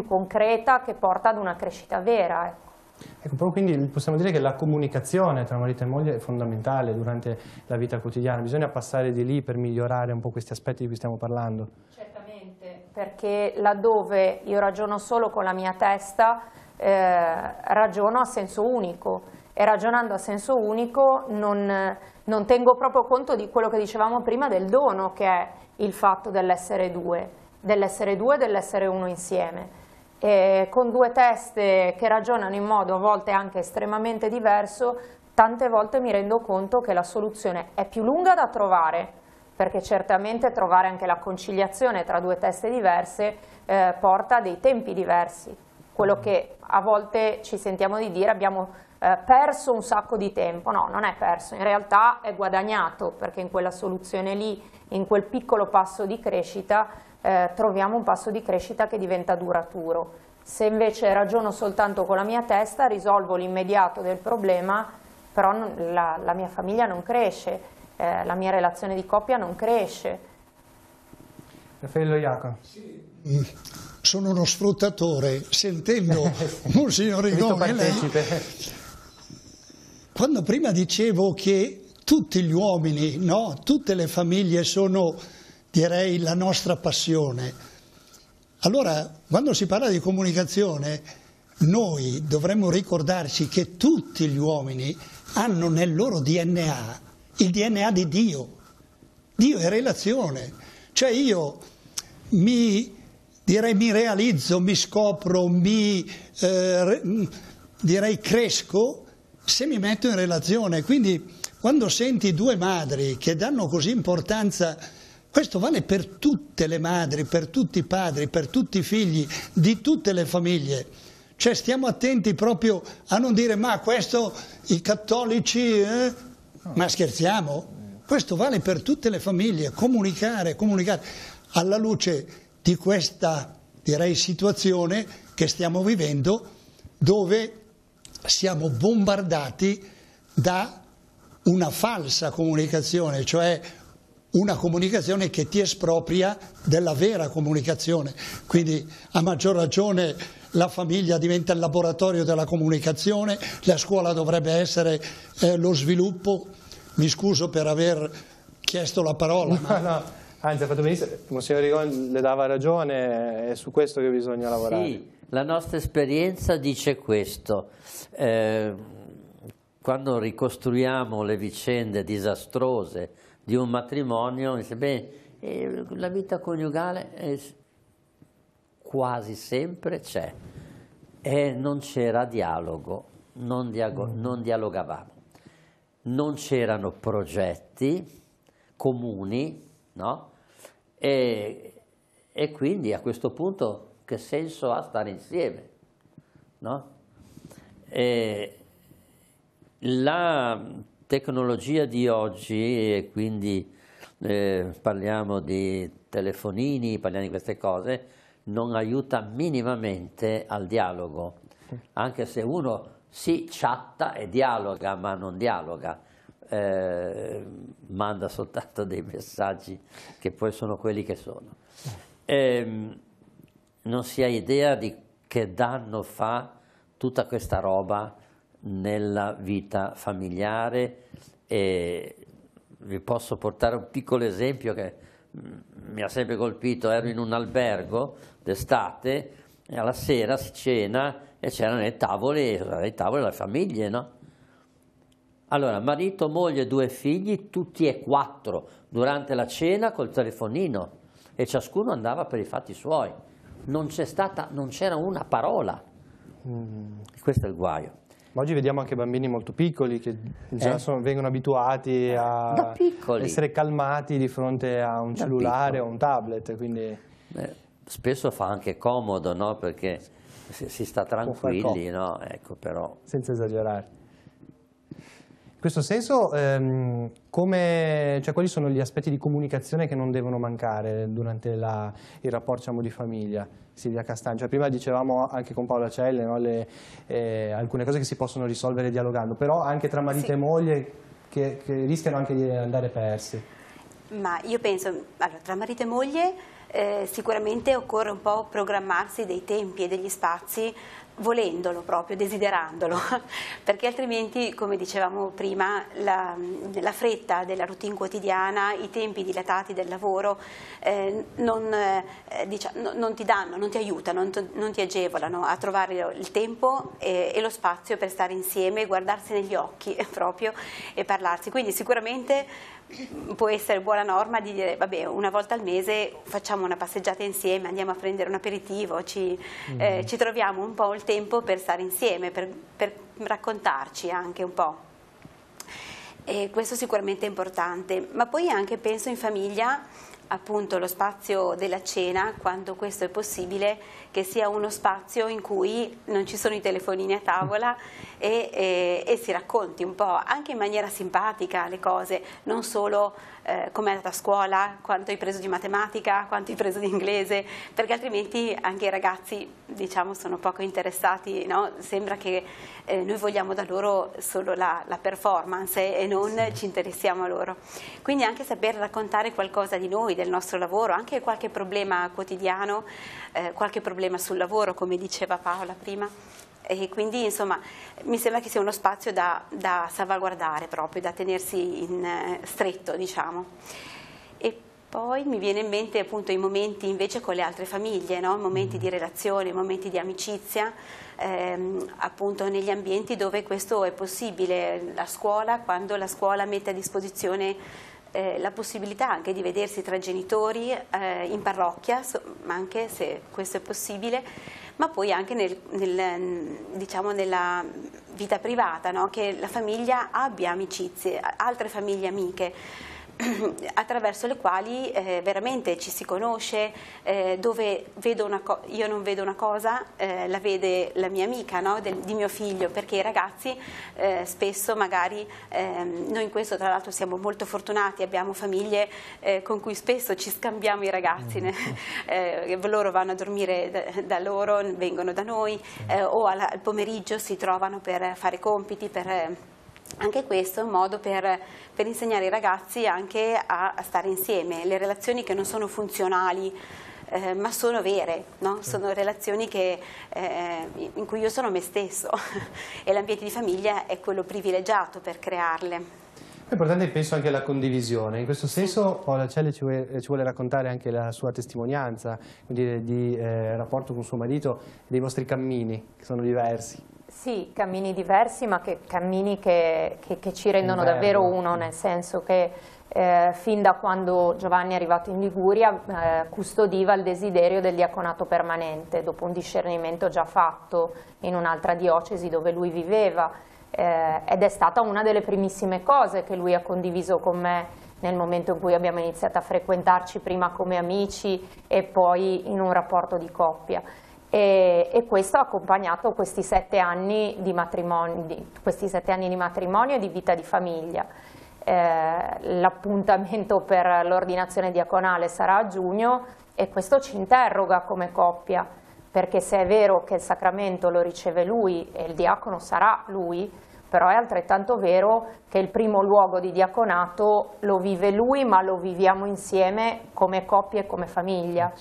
concreta, che porta ad una crescita vera. Ecco, proprio quindi possiamo dire che la comunicazione tra marito e moglie è fondamentale durante la vita quotidiana, bisogna passare di lì per migliorare un po' questi aspetti di cui stiamo parlando. Certamente, perché laddove io ragiono solo con la mia testa, ragiono a senso unico e ragionando a senso unico non tengo proprio conto di quello che dicevamo prima del dono che è il fatto dell'essere due e dell'essere uno insieme. con due teste che ragionano in modo a volte anche estremamente diverso, tante volte mi rendo conto che la soluzione è più lunga da trovare, perché certamente trovare anche la conciliazione tra due teste diverse porta a dei tempi diversi. Quello che a volte ci sentiamo di dire, abbiamo perso un sacco di tempo. No, non è perso, in realtà è guadagnato, perché in quella soluzione lì, in quel piccolo passo di crescita, troviamo un passo di crescita che diventa duraturo. Se invece ragiono soltanto con la mia testa, risolvo l'immediato del problema, però la mia famiglia non cresce, la mia relazione di coppia non cresce. Raffaello Iacono. Sono uno sfruttatore, sentendo Monsignor Rigoni, quando prima dicevo che tutti gli uomini, no, tutte le famiglie sono, direi, la nostra passione. Allora, quando si parla di comunicazione, noi dovremmo ricordarci che tutti gli uomini hanno nel loro DNA il DNA di Dio. Dio è relazione. Cioè io mi realizzo, mi scopro, cresco se mi metto in relazione. Quindi quando senti due madri che danno così importanza, questo vale per tutte le madri, per tutti i padri, per tutti i figli, di tutte le famiglie. Cioè stiamo attenti proprio a non dire ma questo i cattolici, ma scherziamo? Questo vale per tutte le famiglie, comunicare, alla luce di questa, direi, situazione che stiamo vivendo, dove siamo bombardati da una falsa comunicazione, cioè una comunicazione che ti espropria della vera comunicazione. Quindi a maggior ragione la famiglia diventa il laboratorio della comunicazione, la scuola dovrebbe essere lo sviluppo. Mi scuso per aver chiesto la parola. No, anzi ha fatto benissimo, Monsignor Rigoni le dava ragione, è su questo che bisogna lavorare. Sì, la nostra esperienza dice questo. Quando ricostruiamo le vicende disastrose di un matrimonio, dice, beh, la vita coniugale quasi sempre c'è e non c'era dialogo, non dialogavamo, non c'erano progetti comuni, no? E quindi a questo punto che senso ha stare insieme, no? La tecnologia di oggi, e quindi parliamo di telefonini, parliamo di queste cose, non aiuta minimamente al dialogo, anche se uno si chatta e dialoga, ma non dialoga, manda soltanto dei messaggi che poi sono quelli che sono. Non si ha idea di che danno fa tutta questa roba nella vita familiare, e vi posso portare un piccolo esempio che mi ha sempre colpito. Ero in un albergo d'estate e alla sera si cena e c'erano le tavole delle famiglie, no? Allora, marito, moglie, 2 figli, tutti e 4 durante la cena col telefonino, e ciascuno andava per i fatti suoi. Non c'era una parola. Questo è il guaio. Ma oggi vediamo anche bambini molto piccoli che già vengono abituati a essere calmati di fronte a un cellulare o un tablet. Quindi spesso fa anche comodo, no? Perché si sta tranquilli, no? Ecco, però. Senza esagerare. In questo senso, quali sono gli aspetti di comunicazione che non devono mancare durante il rapporto, diciamo, di famiglia? Silvia Castagno, cioè, prima dicevamo anche con Paola Celle, no, alcune cose che si possono risolvere dialogando, però anche tra marito e moglie che rischiano anche di andare persi. Ma io penso, allora, tra marito e moglie sicuramente occorre un po' programmarsi dei tempi e degli spazi, volendolo proprio, desiderandolo, perché altrimenti, come dicevamo prima, la fretta della routine quotidiana, i tempi dilatati del lavoro non ti danno, non ti aiutano, non ti agevolano a trovare il tempo e lo spazio per stare insieme, guardarsi negli occhi proprio e parlarsi. Quindi sicuramente può essere buona norma di dire vabbè, una volta al mese facciamo una passeggiata insieme, andiamo a prendere un aperitivo, ci troviamo un po' il tempo per stare insieme, per raccontarci anche un po'. E questo sicuramente è importante, ma poi anche penso in famiglia, appunto lo spazio della cena, quando questo è possibile, che sia uno spazio in cui non ci sono i telefonini a tavola e si racconti un po', anche in maniera simpatica le cose, non solo come è andata a scuola, quanto hai preso di matematica, quanto hai preso di inglese, perché altrimenti anche i ragazzi, diciamo, sono poco interessati, no? Sembra che noi vogliamo da loro solo la performance e non ci interessiamo a loro. Quindi anche saper raccontare qualcosa di noi, del nostro lavoro, anche qualche problema quotidiano, qualche problema sul lavoro, come diceva Paola prima. E quindi insomma mi sembra che sia uno spazio da salvaguardare proprio, da tenersi in stretto, diciamo. E poi mi viene in mente appunto i momenti invece con le altre famiglie, no? Momenti di relazione, momenti di amicizia, appunto negli ambienti dove questo è possibile, la scuola, quando la scuola mette a disposizione la possibilità anche di vedersi tra genitori in parrocchia, anche se questo è possibile, ma poi anche diciamo nella vita privata, no? Che la famiglia abbia amicizie, altre famiglie amiche, attraverso le quali veramente ci si conosce, dove io non vedo una cosa, la vede la mia amica, no? Di mio figlio, perché i ragazzi spesso magari, noi in questo tra l'altro siamo molto fortunati, abbiamo famiglie con cui spesso ci scambiamo i ragazzi, loro vanno a dormire da loro, vengono da noi, o al pomeriggio si trovano per fare compiti, anche questo è un modo per insegnare ai ragazzi anche a stare insieme, le relazioni che non sono funzionali ma sono vere, no? Sono relazioni in cui io sono me stesso e l'ambiente di famiglia è quello privilegiato per crearle. È importante, penso, anche la condivisione. In questo senso Paola Celli ci vuole raccontare anche la sua testimonianza di rapporto con suo marito, dei vostri cammini che sono diversi. Sì, cammini diversi, ma cammini che ci rendono davvero uno, nel senso che fin da quando Giovanni è arrivato in Liguria custodiva il desiderio del diaconato permanente, dopo un discernimento già fatto in un'altra diocesi dove lui viveva, ed è stata una delle primissime cose che lui ha condiviso con me nel momento in cui abbiamo iniziato a frequentarci, prima come amici e poi in un rapporto di coppia. E questo ha accompagnato questi 7 anni di matrimonio, e di vita di famiglia. L'appuntamento per l'ordinazione diaconale sarà a giugno e questo ci interroga come coppia, perché se è vero che il sacramento lo riceve lui e il diacono sarà lui, però è altrettanto vero che il primo luogo di diaconato lo vive lui, ma lo viviamo insieme come coppia e come famiglia.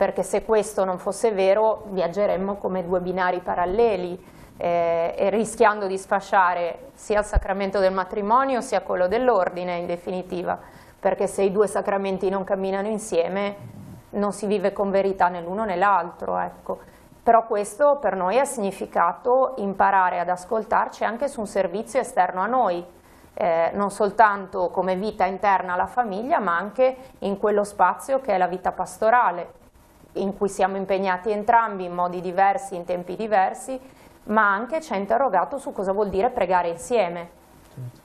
Perché se questo non fosse vero viaggeremmo come 2 binari paralleli e rischiando di sfasciare sia il sacramento del matrimonio sia quello dell'ordine in definitiva, perché se i 2 sacramenti non camminano insieme non si vive con verità né l'uno né l'altro, ecco. Però questo per noi ha significato imparare ad ascoltarci anche su un servizio esterno a noi, non soltanto come vita interna alla famiglia, ma anche in quello spazio che è la vita pastorale, in cui siamo impegnati entrambi in modi diversi, in tempi diversi, ma anche ci ha interrogato su cosa vuol dire pregare insieme,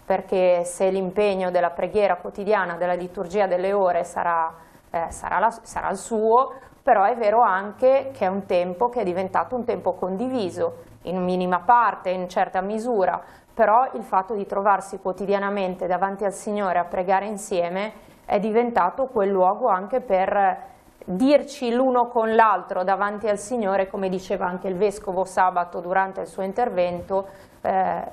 perché se l'impegno della preghiera quotidiana, della liturgia delle ore sarà il suo, però è vero anche che è un tempo che è diventato un tempo condiviso, in minima parte, in certa misura, però il fatto di trovarsi quotidianamente davanti al Signore a pregare insieme è diventato quel luogo anche per dirci l'uno con l'altro davanti al Signore, come diceva anche il Vescovo sabato durante il suo intervento,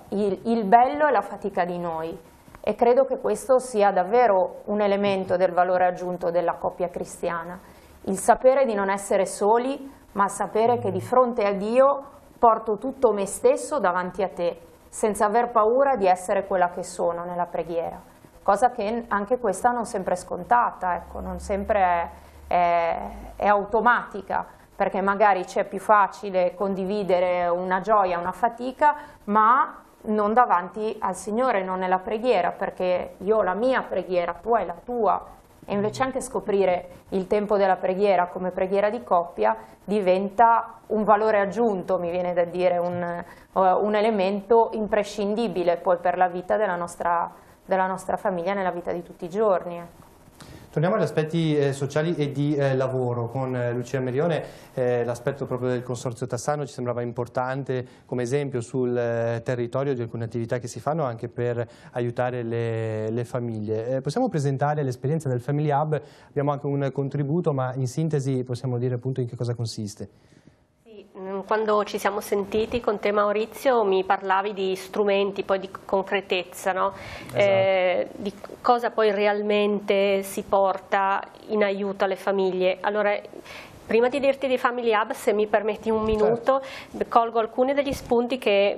il bello e la fatica di noi. E credo che questo sia davvero un elemento del valore aggiunto della coppia cristiana, il sapere di non essere soli, ma sapere che di fronte a Dio porto tutto me stesso davanti a te, senza aver paura di essere quella che sono nella preghiera, cosa che anche questa non sempre è scontata, ecco, non sempre è automatica, perché magari c'è più facile condividere una gioia, una fatica, ma non davanti al Signore, non nella preghiera, perché io ho la mia preghiera, tu hai la tua, e invece anche scoprire il tempo della preghiera come preghiera di coppia diventa un valore aggiunto, mi viene da dire, un elemento imprescindibile poi per la vita della nostra famiglia, nella vita di tutti i giorni. Torniamo agli aspetti sociali e di lavoro. Con Lucia Merione l'aspetto proprio del Consorzio Tassano ci sembrava importante come esempio sul territorio di alcune attività che si fanno anche per aiutare le famiglie. Possiamo presentare l'esperienza del Family Hub? Abbiamo anche un contributo, ma in sintesi possiamo dire appunto in che cosa consiste. Quando ci siamo sentiti con te, Maurizio, mi parlavi di strumenti, poi di concretezza, no? Esatto. Di cosa poi realmente si porta in aiuto alle famiglie. Allora, prima di dirti di Family Hub, se mi permetti un minuto, certo, colgo alcuni degli spunti che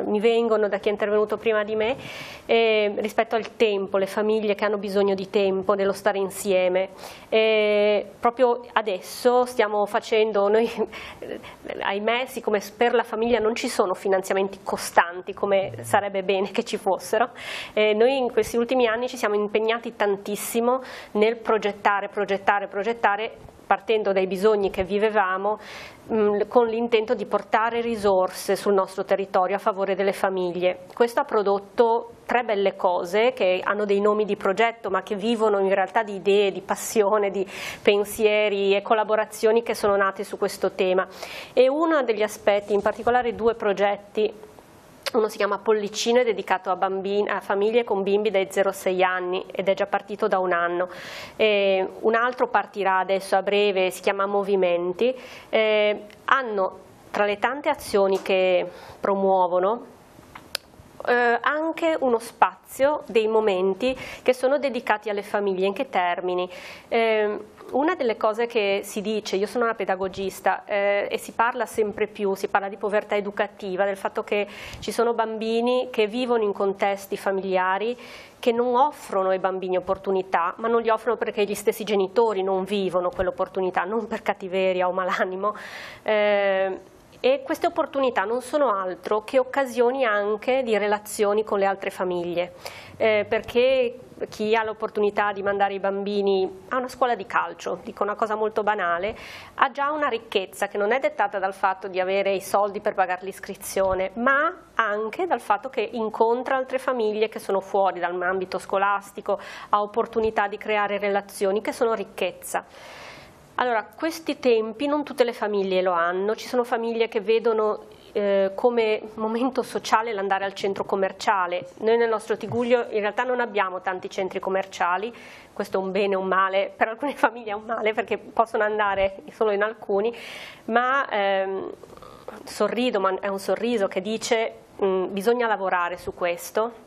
mi vengono da chi è intervenuto prima di me rispetto al tempo, le famiglie che hanno bisogno di tempo, dello stare insieme. Proprio adesso stiamo facendo, noi ahimè, siccome per la famiglia non ci sono finanziamenti costanti come sarebbe bene che ci fossero, noi in questi ultimi anni ci siamo impegnati tantissimo nel progettare, partendo dai bisogni che vivevamo, con l'intento di portare risorse sul nostro territorio a favore delle famiglie. Questo ha prodotto 3 belle cose che hanno dei nomi di progetto, ma che vivono in realtà di idee, di passione, di pensieri e collaborazioni che sono nate su questo tema. E uno degli aspetti, in particolare 2 progetti, uno si chiama Pollicino, è dedicato a famiglie con bimbi dai 0 ai 6 anni ed è già partito da 1 anno. Un altro partirà adesso a breve, si chiama Movimenti. Hanno tra le tante azioni che promuovono anche uno spazio, dei momenti che sono dedicati alle famiglie. In che termini? Una delle cose che si dice, io sono una pedagogista e si parla sempre più, si parla di povertà educativa, del fatto che ci sono bambini che vivono in contesti familiari che non offrono ai bambini opportunità, ma non li offrono perché gli stessi genitori non vivono quell'opportunità, non per cattiveria o malanimo. E queste opportunità non sono altro che occasioni anche di relazioni con le altre famiglie, perché chi ha l'opportunità di mandare i bambini a una scuola di calcio, dico una cosa molto banale, ha già una ricchezza che non è dettata dal fatto di avere i soldi per pagare l'iscrizione, ma anche dal fatto che incontra altre famiglie che sono fuori dall'ambito scolastico, ha opportunità di creare relazioni che sono ricchezza. Allora, questi tempi non tutte le famiglie lo hanno, ci sono famiglie che vedono come momento sociale l'andare al centro commerciale. Noi nel nostro Tigullio in realtà non abbiamo tanti centri commerciali, questo è un bene o un male, per alcune famiglie è un male perché possono andare solo in alcuni, ma sorrido, ma è un sorriso che dice bisogna lavorare su questo.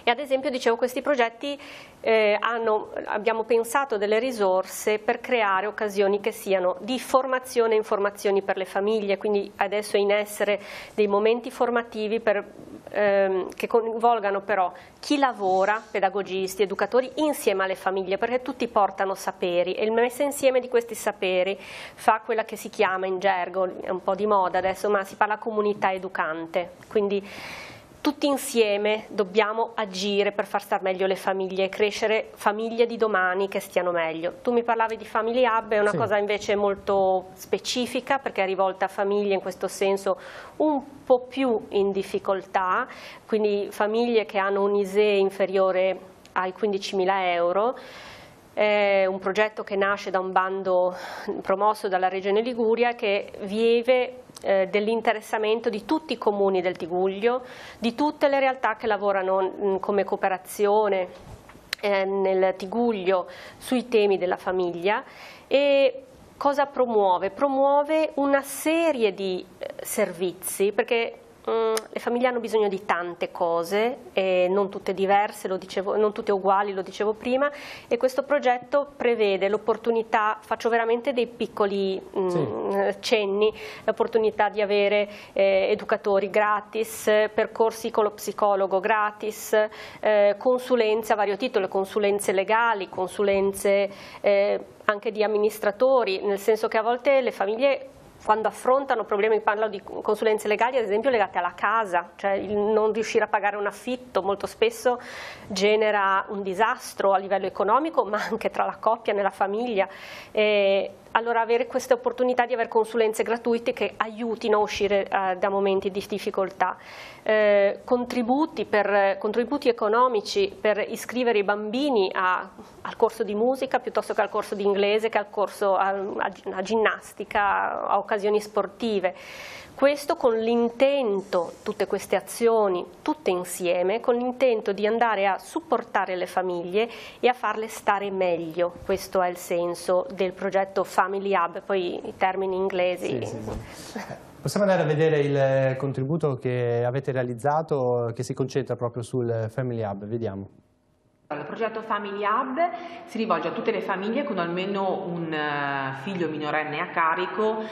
E ad esempio, dicevo, questi progetti abbiamo pensato delle risorse per creare occasioni che siano di formazione e informazioni per le famiglie, quindi adesso è in essere dei momenti formativi che coinvolgano però chi lavora, pedagogisti, educatori, insieme alle famiglie, perché tutti portano saperi e il messa insieme di questi saperi fa quella che si chiama in gergo, è un po' di moda adesso, ma si parla comunità educante, quindi tutti insieme dobbiamo agire per far star meglio le famiglie e crescere famiglie di domani che stiano meglio. Tu mi parlavi di Family Hub, è una cosa invece molto specifica perché è rivolta a famiglie in questo senso un po' più in difficoltà, quindi famiglie che hanno un ISEE inferiore ai 15.000 euro. È un progetto che nasce da un bando promosso dalla Regione Liguria che vive dell'interessamento di tutti i comuni del Tigullio, di tutte le realtà che lavorano come cooperazione nel Tigullio sui temi della famiglia. E cosa promuove? Promuove una serie di servizi, perché le famiglie hanno bisogno di tante cose, non tutte diverse, lo dicevo, non tutte uguali, lo dicevo prima, e questo progetto prevede l'opportunità, faccio veramente dei piccoli cenni, l'opportunità di avere educatori gratis, percorsi con lo psicologo gratis, consulenze a vario titolo, consulenze legali, consulenze anche di amministratori, nel senso che a volte le famiglie quando affrontano problemi, parlo di consulenze legali ad esempio legate alla casa, cioè il non riuscire a pagare un affitto molto spesso genera un disastro a livello economico, ma anche tra la coppia, nella famiglia. Allora avere queste opportunità di avere consulenze gratuite che aiutino a uscire da momenti di difficoltà, contributi economici per iscrivere i bambini al corso di musica piuttosto che al corso di inglese, che al corso a ginnastica, a occasioni sportive. Questo con l'intento, tutte queste azioni, tutte insieme, con l'intento di andare a supportare le famiglie e a farle stare meglio. Questo è il senso del progetto Family Hub, poi i termini inglesi. Sì. Possiamo andare a vedere il contributo che avete realizzato, che si concentra proprio sul Family Hub, vediamo. Il progetto Family Hub si rivolge a tutte le famiglie con almeno un figlio minorenne a carico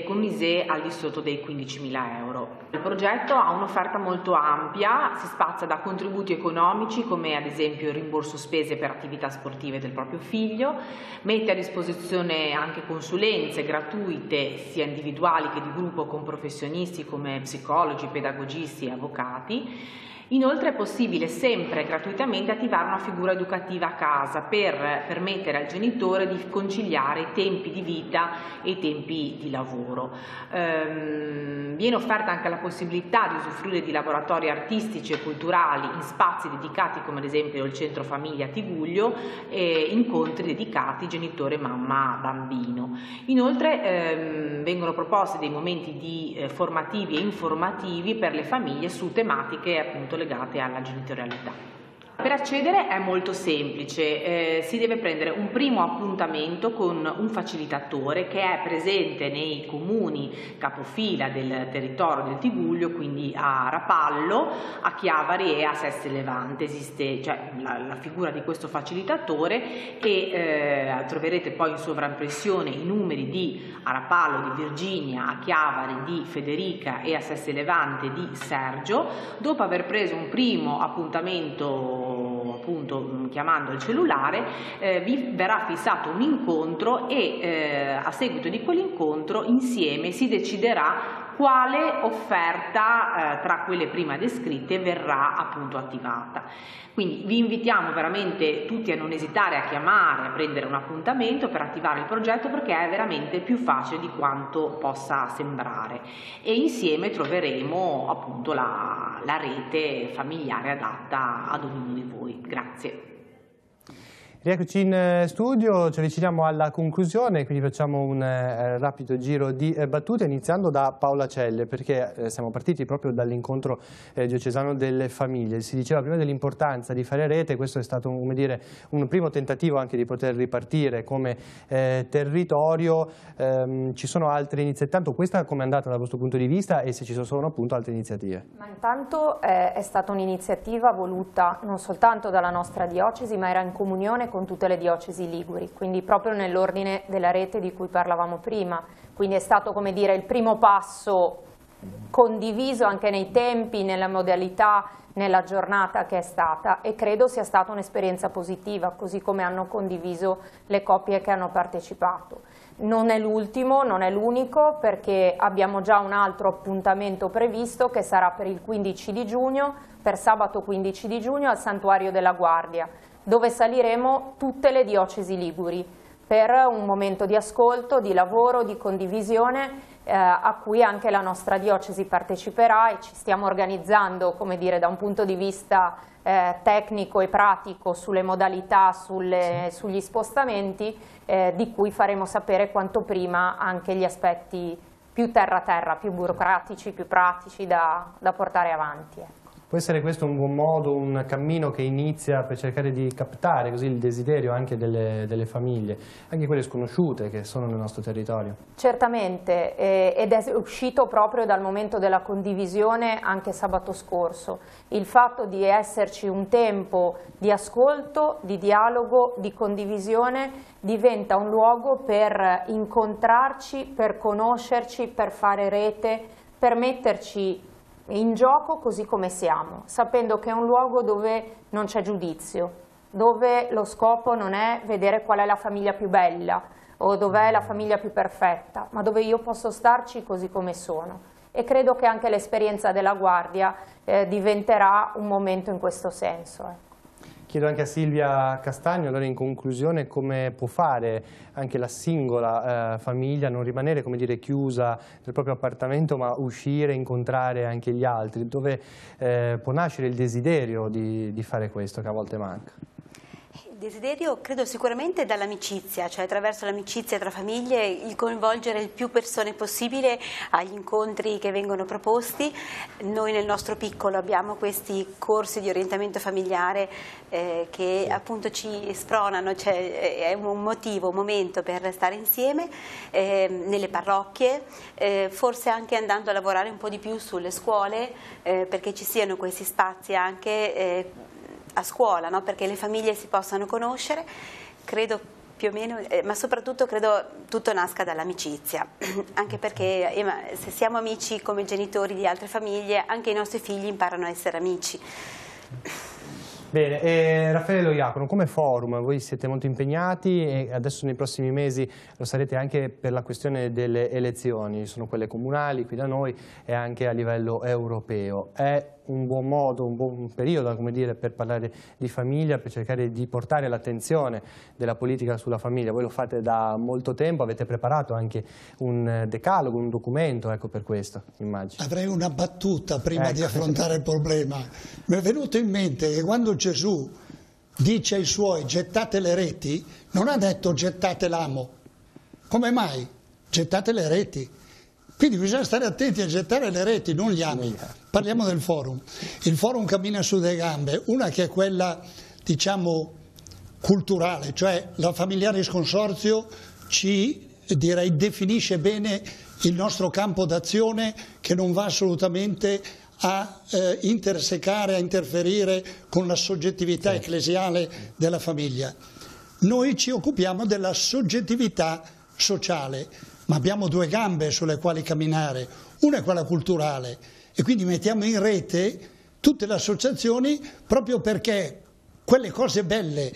con un ISEE al di sotto dei 15.000 euro. Il progetto ha un'offerta molto ampia, si spazia da contributi economici come ad esempio il rimborso spese per attività sportive del proprio figlio, mette a disposizione anche consulenze gratuite sia individuali che di gruppo con professionisti come psicologi, pedagogisti e avvocati. Inoltre è possibile sempre gratuitamente attivare una figura educativa a casa per permettere al genitore di conciliare i tempi di vita e i tempi di lavoro. Viene offerta anche la possibilità di usufruire di laboratori artistici e culturali in spazi dedicati come ad esempio il Centro Famiglia Tiguglio e incontri dedicati genitore, mamma, bambino. Inoltre vengono proposti dei momenti formativi e informativi per le famiglie su tematiche appunto legate alla genitorialità. Per accedere è molto semplice, si deve prendere un primo appuntamento con un facilitatore che è presente nei comuni capofila del territorio del Tiguglio, quindi a Rapallo, a Chiavari e a Seste Levante. Esiste la figura di questo facilitatore e troverete poi in sovraimpressione i numeri di a Rapallo di Virginia, a Chiavari di Federica e a Seste Levante di Sergio. Dopo aver preso un primo appuntamento appunto chiamando il cellulare vi verrà fissato un incontro e a seguito di quell'incontro insieme si deciderà quale offerta tra quelle prima descritte verrà appunto attivata. Quindi vi invitiamo veramente tutti a non esitare a chiamare, a prendere un appuntamento per attivare il progetto, perché è veramente più facile di quanto possa sembrare e insieme troveremo appunto la rete familiare adatta ad ognuno di voi. Grazie. Rieccoci in studio, ci avviciniamo alla conclusione, quindi facciamo un rapido giro di battute, iniziando da Paola Celle, perché siamo partiti proprio dall'incontro diocesano delle famiglie. Si diceva prima dell'importanza di fare rete, questo è stato un primo tentativo anche di poter ripartire come territorio. Ci sono altre iniziative, tanto questa come è andata dal vostro punto di vista e se ci sono appunto altre iniziative? Ma intanto è stata un'iniziativa voluta non soltanto dalla nostra diocesi, ma era in comunione con tutte le diocesi liguri, quindi proprio nell'ordine della rete di cui parlavamo prima. Quindi è stato, come dire, il primo passo condiviso anche nei tempi, nella modalità, nella giornata che è stata, e credo sia stata un'esperienza positiva, così come hanno condiviso le coppie che hanno partecipato. Non è l'ultimo, non è l'unico, perché abbiamo già un altro appuntamento previsto che sarà per il 15 di giugno, per sabato 15 di giugno al Santuario della Guardia, dove saliremo tutte le diocesi liguri per un momento di ascolto, di lavoro, di condivisione a cui anche la nostra diocesi parteciperà, e ci stiamo organizzando, come dire, da un punto di vista tecnico e pratico sulle modalità, sugli spostamenti, di cui faremo sapere quanto prima anche gli aspetti più terra-terra, più burocratici, più pratici da portare avanti. Può essere questo un buon modo, un cammino che inizia per cercare di captare così il desiderio anche delle famiglie, anche quelle sconosciute che sono nel nostro territorio? Certamente, ed è uscito proprio dal momento della condivisione anche sabato scorso. Il fatto di esserci un tempo di ascolto, di dialogo, di condivisione diventa un luogo per incontrarci, per conoscerci, per fare rete, per metterci in gioco così come siamo, sapendo che è un luogo dove non c'è giudizio, dove lo scopo non è vedere qual è la famiglia più bella o dov'è la famiglia più perfetta, ma dove io posso starci così come sono. E credo che anche l'esperienza della guardia diventerà un momento in questo senso. Chiedo anche a Silvia Castagno, allora in conclusione, come può fare anche la singola famiglia non rimanere, come dire, chiusa nel proprio appartamento, ma uscire, incontrare anche gli altri, dove può nascere il desiderio di fare questo che a volte manca? Il desiderio credo sicuramente dall'amicizia, cioè attraverso l'amicizia tra famiglie, il coinvolgere il più persone possibile agli incontri che vengono proposti. Noi nel nostro piccolo abbiamo questi corsi di orientamento familiare che appunto ci spronano, cioè è un motivo, un momento per stare insieme nelle parrocchie, forse anche andando a lavorare un po' di più sulle scuole, perché ci siano questi spazi anche a scuola, no? Perché le famiglie si possano conoscere, credo più o meno, ma soprattutto credo tutto nasca dall'amicizia, anche perché se siamo amici come genitori di altre famiglie, anche i nostri figli imparano a essere amici. Bene, Raffaele Lo Iacono, come forum voi siete molto impegnati e adesso nei prossimi mesi lo sarete anche per la questione delle elezioni, sono quelle comunali qui da noi e anche a livello europeo. È un buon modo, un buon periodo, come dire, per parlare di famiglia, per cercare di portare l'attenzione della politica sulla famiglia. Voi lo fate da molto tempo, avete preparato anche un decalogo, un documento, ecco, per questo, immagino. Avrei una battuta prima di affrontare il problema. Mi è venuto in mente che quando Gesù dice ai suoi gettate le reti, non ha detto gettate l'amo. Come mai? Gettate le reti. Quindi bisogna stare attenti a gettare le reti, non gli ami. Parliamo del forum. Il forum cammina su due gambe, una che è quella, diciamo, culturale, cioè la Familiaris Consorzio ci, direi, definisce bene il nostro campo d'azione, che non va assolutamente a intersecare, a interferire con la soggettività ecclesiale della famiglia. Noi ci occupiamo della soggettività sociale, ma abbiamo due gambe sulle quali camminare, una è quella culturale e quindi mettiamo in rete tutte le associazioni proprio perché quelle cose belle,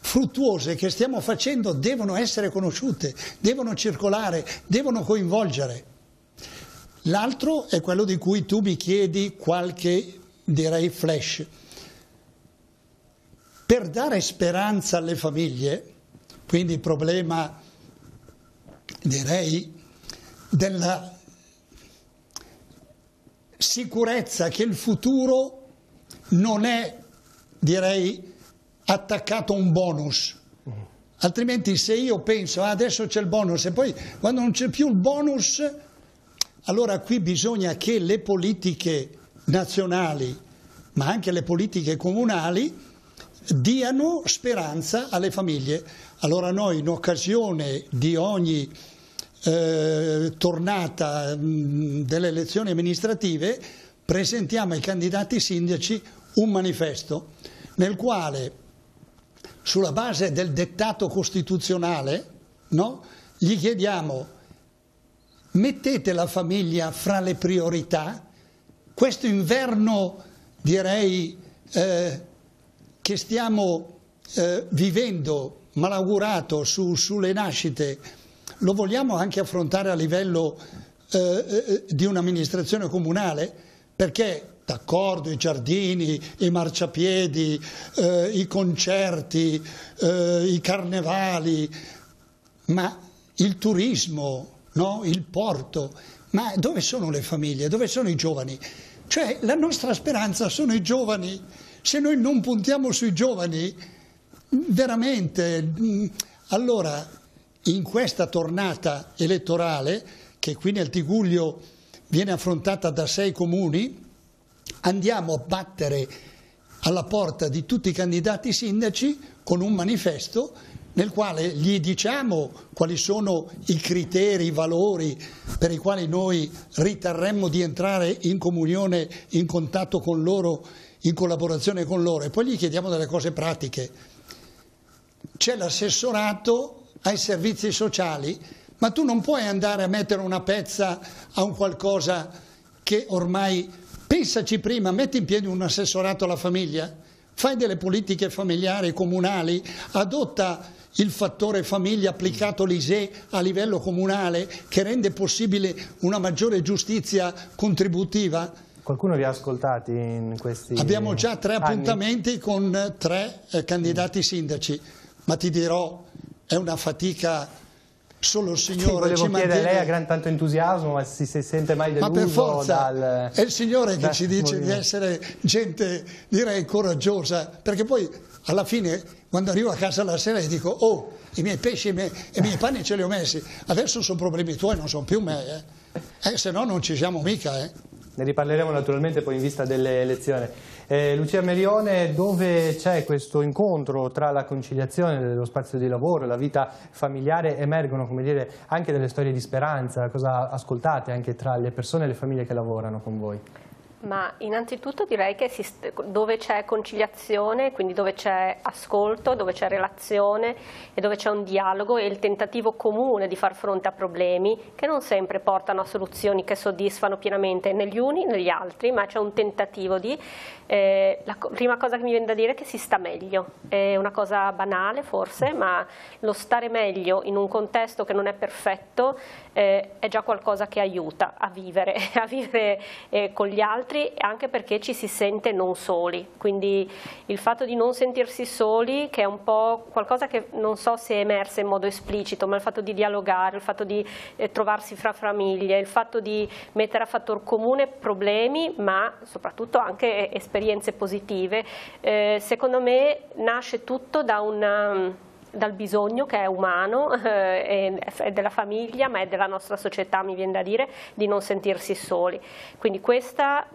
fruttuose che stiamo facendo devono essere conosciute, devono circolare, devono coinvolgere. L'altro è quello di cui tu mi chiedi qualche, direi, flash. Per dare speranza alle famiglie, quindi il problema, direi, della sicurezza che il futuro non è, direi, attaccato a un bonus. Altrimenti se io penso adesso c'è il bonus e poi quando non c'è più il bonus, allora qui bisogna che le politiche nazionali, ma anche le politiche comunali, diano speranza alle famiglie. Allora noi in occasione di ogni tornata delle elezioni amministrative presentiamo ai candidati sindaci un manifesto nel quale, sulla base del dettato costituzionale, no, gli chiediamo: mettete la famiglia fra le priorità. Questo inverno, direi, che stiamo vivendo malaugurato sulle nascite, lo vogliamo anche affrontare a livello di un'amministrazione comunale? Perché d'accordo, i giardini, i marciapiedi, i concerti, i carnevali, ma il turismo, no? Il porto, ma dove sono le famiglie, dove sono i giovani? Cioè la nostra speranza sono i giovani, se noi non puntiamo sui giovani, veramente, allora in questa tornata elettorale, che qui nel Tigullio viene affrontata da 6 comuni, andiamo a battere alla porta di tutti i candidati sindaci con un manifesto nel quale gli diciamo quali sono i criteri, i valori per i quali noi riterremmo di entrare in comunione, in contatto con loro, in collaborazione con loro, e poi gli chiediamo delle cose pratiche. C'è l'assessorato ai servizi sociali, ma tu non puoi andare a mettere una pezza a un qualcosa che ormai, pensaci prima, metti in piedi un assessorato alla famiglia, fai delle politiche familiari, comunali, adotta il fattore famiglia applicato l'ISEE a livello comunale che rende possibile una maggiore giustizia contributiva? Qualcuno vi ha ascoltati in questi Abbiamo già 3 anni? appuntamenti con 3 candidati sindaci, ma ti dirò, è una fatica, solo il Signore ci mantiene... Lei ha tanto entusiasmo, ma si sente mai deluso? Ma per forza, dal... è il Signore che ci dice di essere gente, direi, coraggiosa, perché poi alla fine, quando arrivo a casa la sera, dico, oh, i miei pesci e i miei panni ce li ho messi, adesso sono problemi tuoi, non sono più me, se no non ci siamo mica, Ne riparleremo naturalmente poi in vista delle elezioni. Lucia Merione, dove c'è questo incontro tra la conciliazione dello spazio di lavoro e la vita familiare, emergono, come dire, anche delle storie di speranza? Cosa ascoltate anche tra le persone e le famiglie che lavorano con voi? Ma innanzitutto direi che dove c'è conciliazione, quindi dove c'è ascolto, dove c'è relazione e dove c'è un dialogo e il tentativo comune di far fronte a problemi che non sempre portano a soluzioni che soddisfano pienamente né gli uni né gli altri, ma c'è un tentativo di... la prima cosa che mi viene da dire è che si sta meglio, è una cosa banale forse, ma lo stare meglio in un contesto che non è perfetto è già qualcosa che aiuta a vivere con gli altri, anche perché ci si sente non soli, quindi il fatto di non sentirsi soli, che è un po' qualcosa che non so se è emersa in modo esplicito, ma il fatto di dialogare, il fatto di trovarsi fra famiglie, il fatto di mettere a fattor comune problemi, ma soprattutto anche esperienze positive, secondo me nasce tutto dal bisogno che è umano, è della famiglia, ma è della nostra società, mi viene da dire, di non sentirsi soli. Quindi questa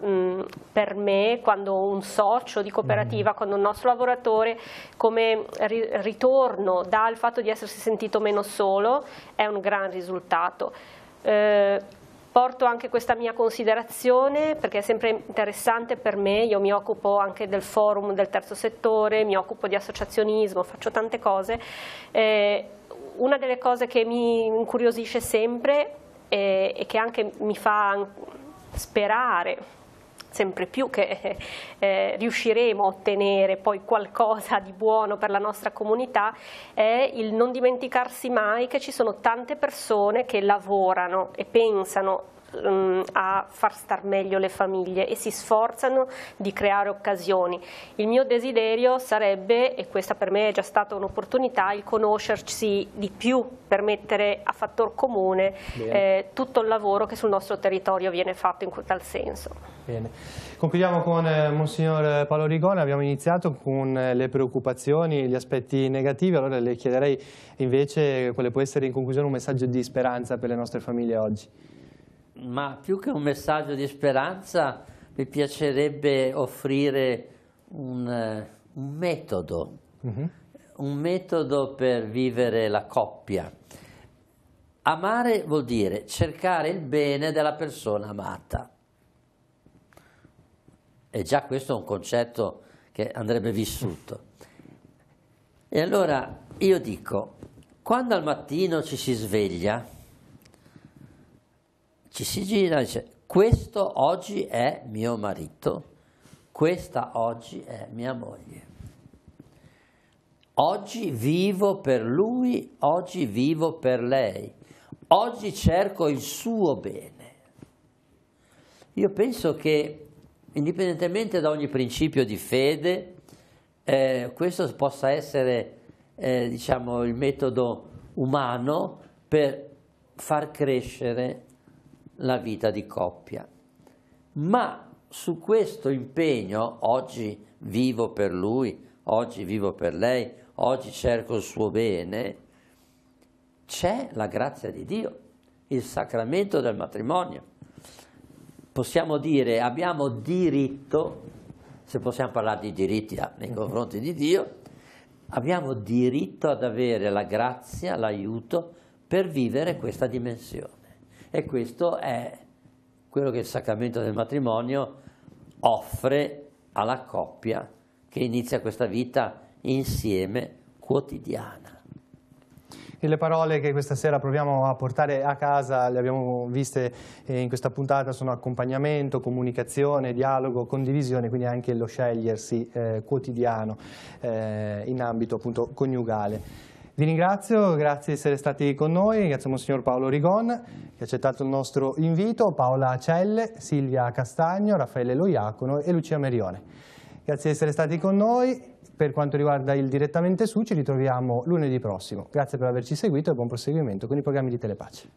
per me, quando un socio di cooperativa, quando un nostro lavoratore come ritorno dà il fatto di essersi sentito meno solo, è un gran risultato. Porto anche questa mia considerazione perché è sempre interessante per me, io mi occupo anche del forum del terzo settore, mi occupo di associazionismo, faccio tante cose. Una delle cose che mi incuriosisce sempre e che anche mi fa sperare sempre più che riusciremo a ottenere poi qualcosa di buono per la nostra comunità è il non dimenticarsi mai che ci sono tante persone che lavorano e pensano a far star meglio le famiglie e si sforzano di creare occasioni. Il mio desiderio sarebbe, e questa per me è già stata un'opportunità, il conoscersi di più per mettere a fattor comune tutto il lavoro che sul nostro territorio viene fatto in tal senso. Bene. Concludiamo con Monsignor Paolo Rigone. Abbiamo iniziato con le preoccupazioni, gli aspetti negativi, allora le chiederei invece quale può essere in conclusione un messaggio di speranza per le nostre famiglie oggi. Ma più che un messaggio di speranza mi piacerebbe offrire un metodo, un metodo per vivere la coppia. Amare vuol dire cercare il bene della persona amata. E già questo è un concetto che andrebbe vissuto. E allora io dico, quando al mattino ci si sveglia, ci si gira e dice, questo oggi è mio marito, questa oggi è mia moglie. Oggi vivo per lui, oggi vivo per lei, oggi cerco il suo bene. Io penso che, indipendentemente da ogni principio di fede, questo possa essere, diciamo, il metodo umano per far crescere la vita di coppia. Ma su questo impegno, oggi vivo per lui, oggi vivo per lei, oggi cerco il suo bene, c'è la grazia di Dio, il sacramento del matrimonio. Possiamo dire, abbiamo diritto, se possiamo parlare di diritti nei confronti di Dio, abbiamo diritto ad avere la grazia, l'aiuto per vivere questa dimensione. E questo è quello che il sacramento del matrimonio offre alla coppia che inizia questa vita insieme quotidiana. E le parole che questa sera proviamo a portare a casa, le abbiamo viste in questa puntata, sono accompagnamento, comunicazione, dialogo, condivisione, quindi anche lo scegliersi quotidiano in ambito appunto coniugale. Vi ringrazio, grazie di essere stati con noi, ringrazio Monsignor Paolo Rigon che ha accettato il nostro invito, Paola Celle, Silvia Castagno, Raffaele Loiacono e Lucia Merione. Grazie di essere stati con noi, per quanto riguarda il Direttamente Su ci ritroviamo lunedì prossimo. Grazie per averci seguito e buon proseguimento con i programmi di Telepace.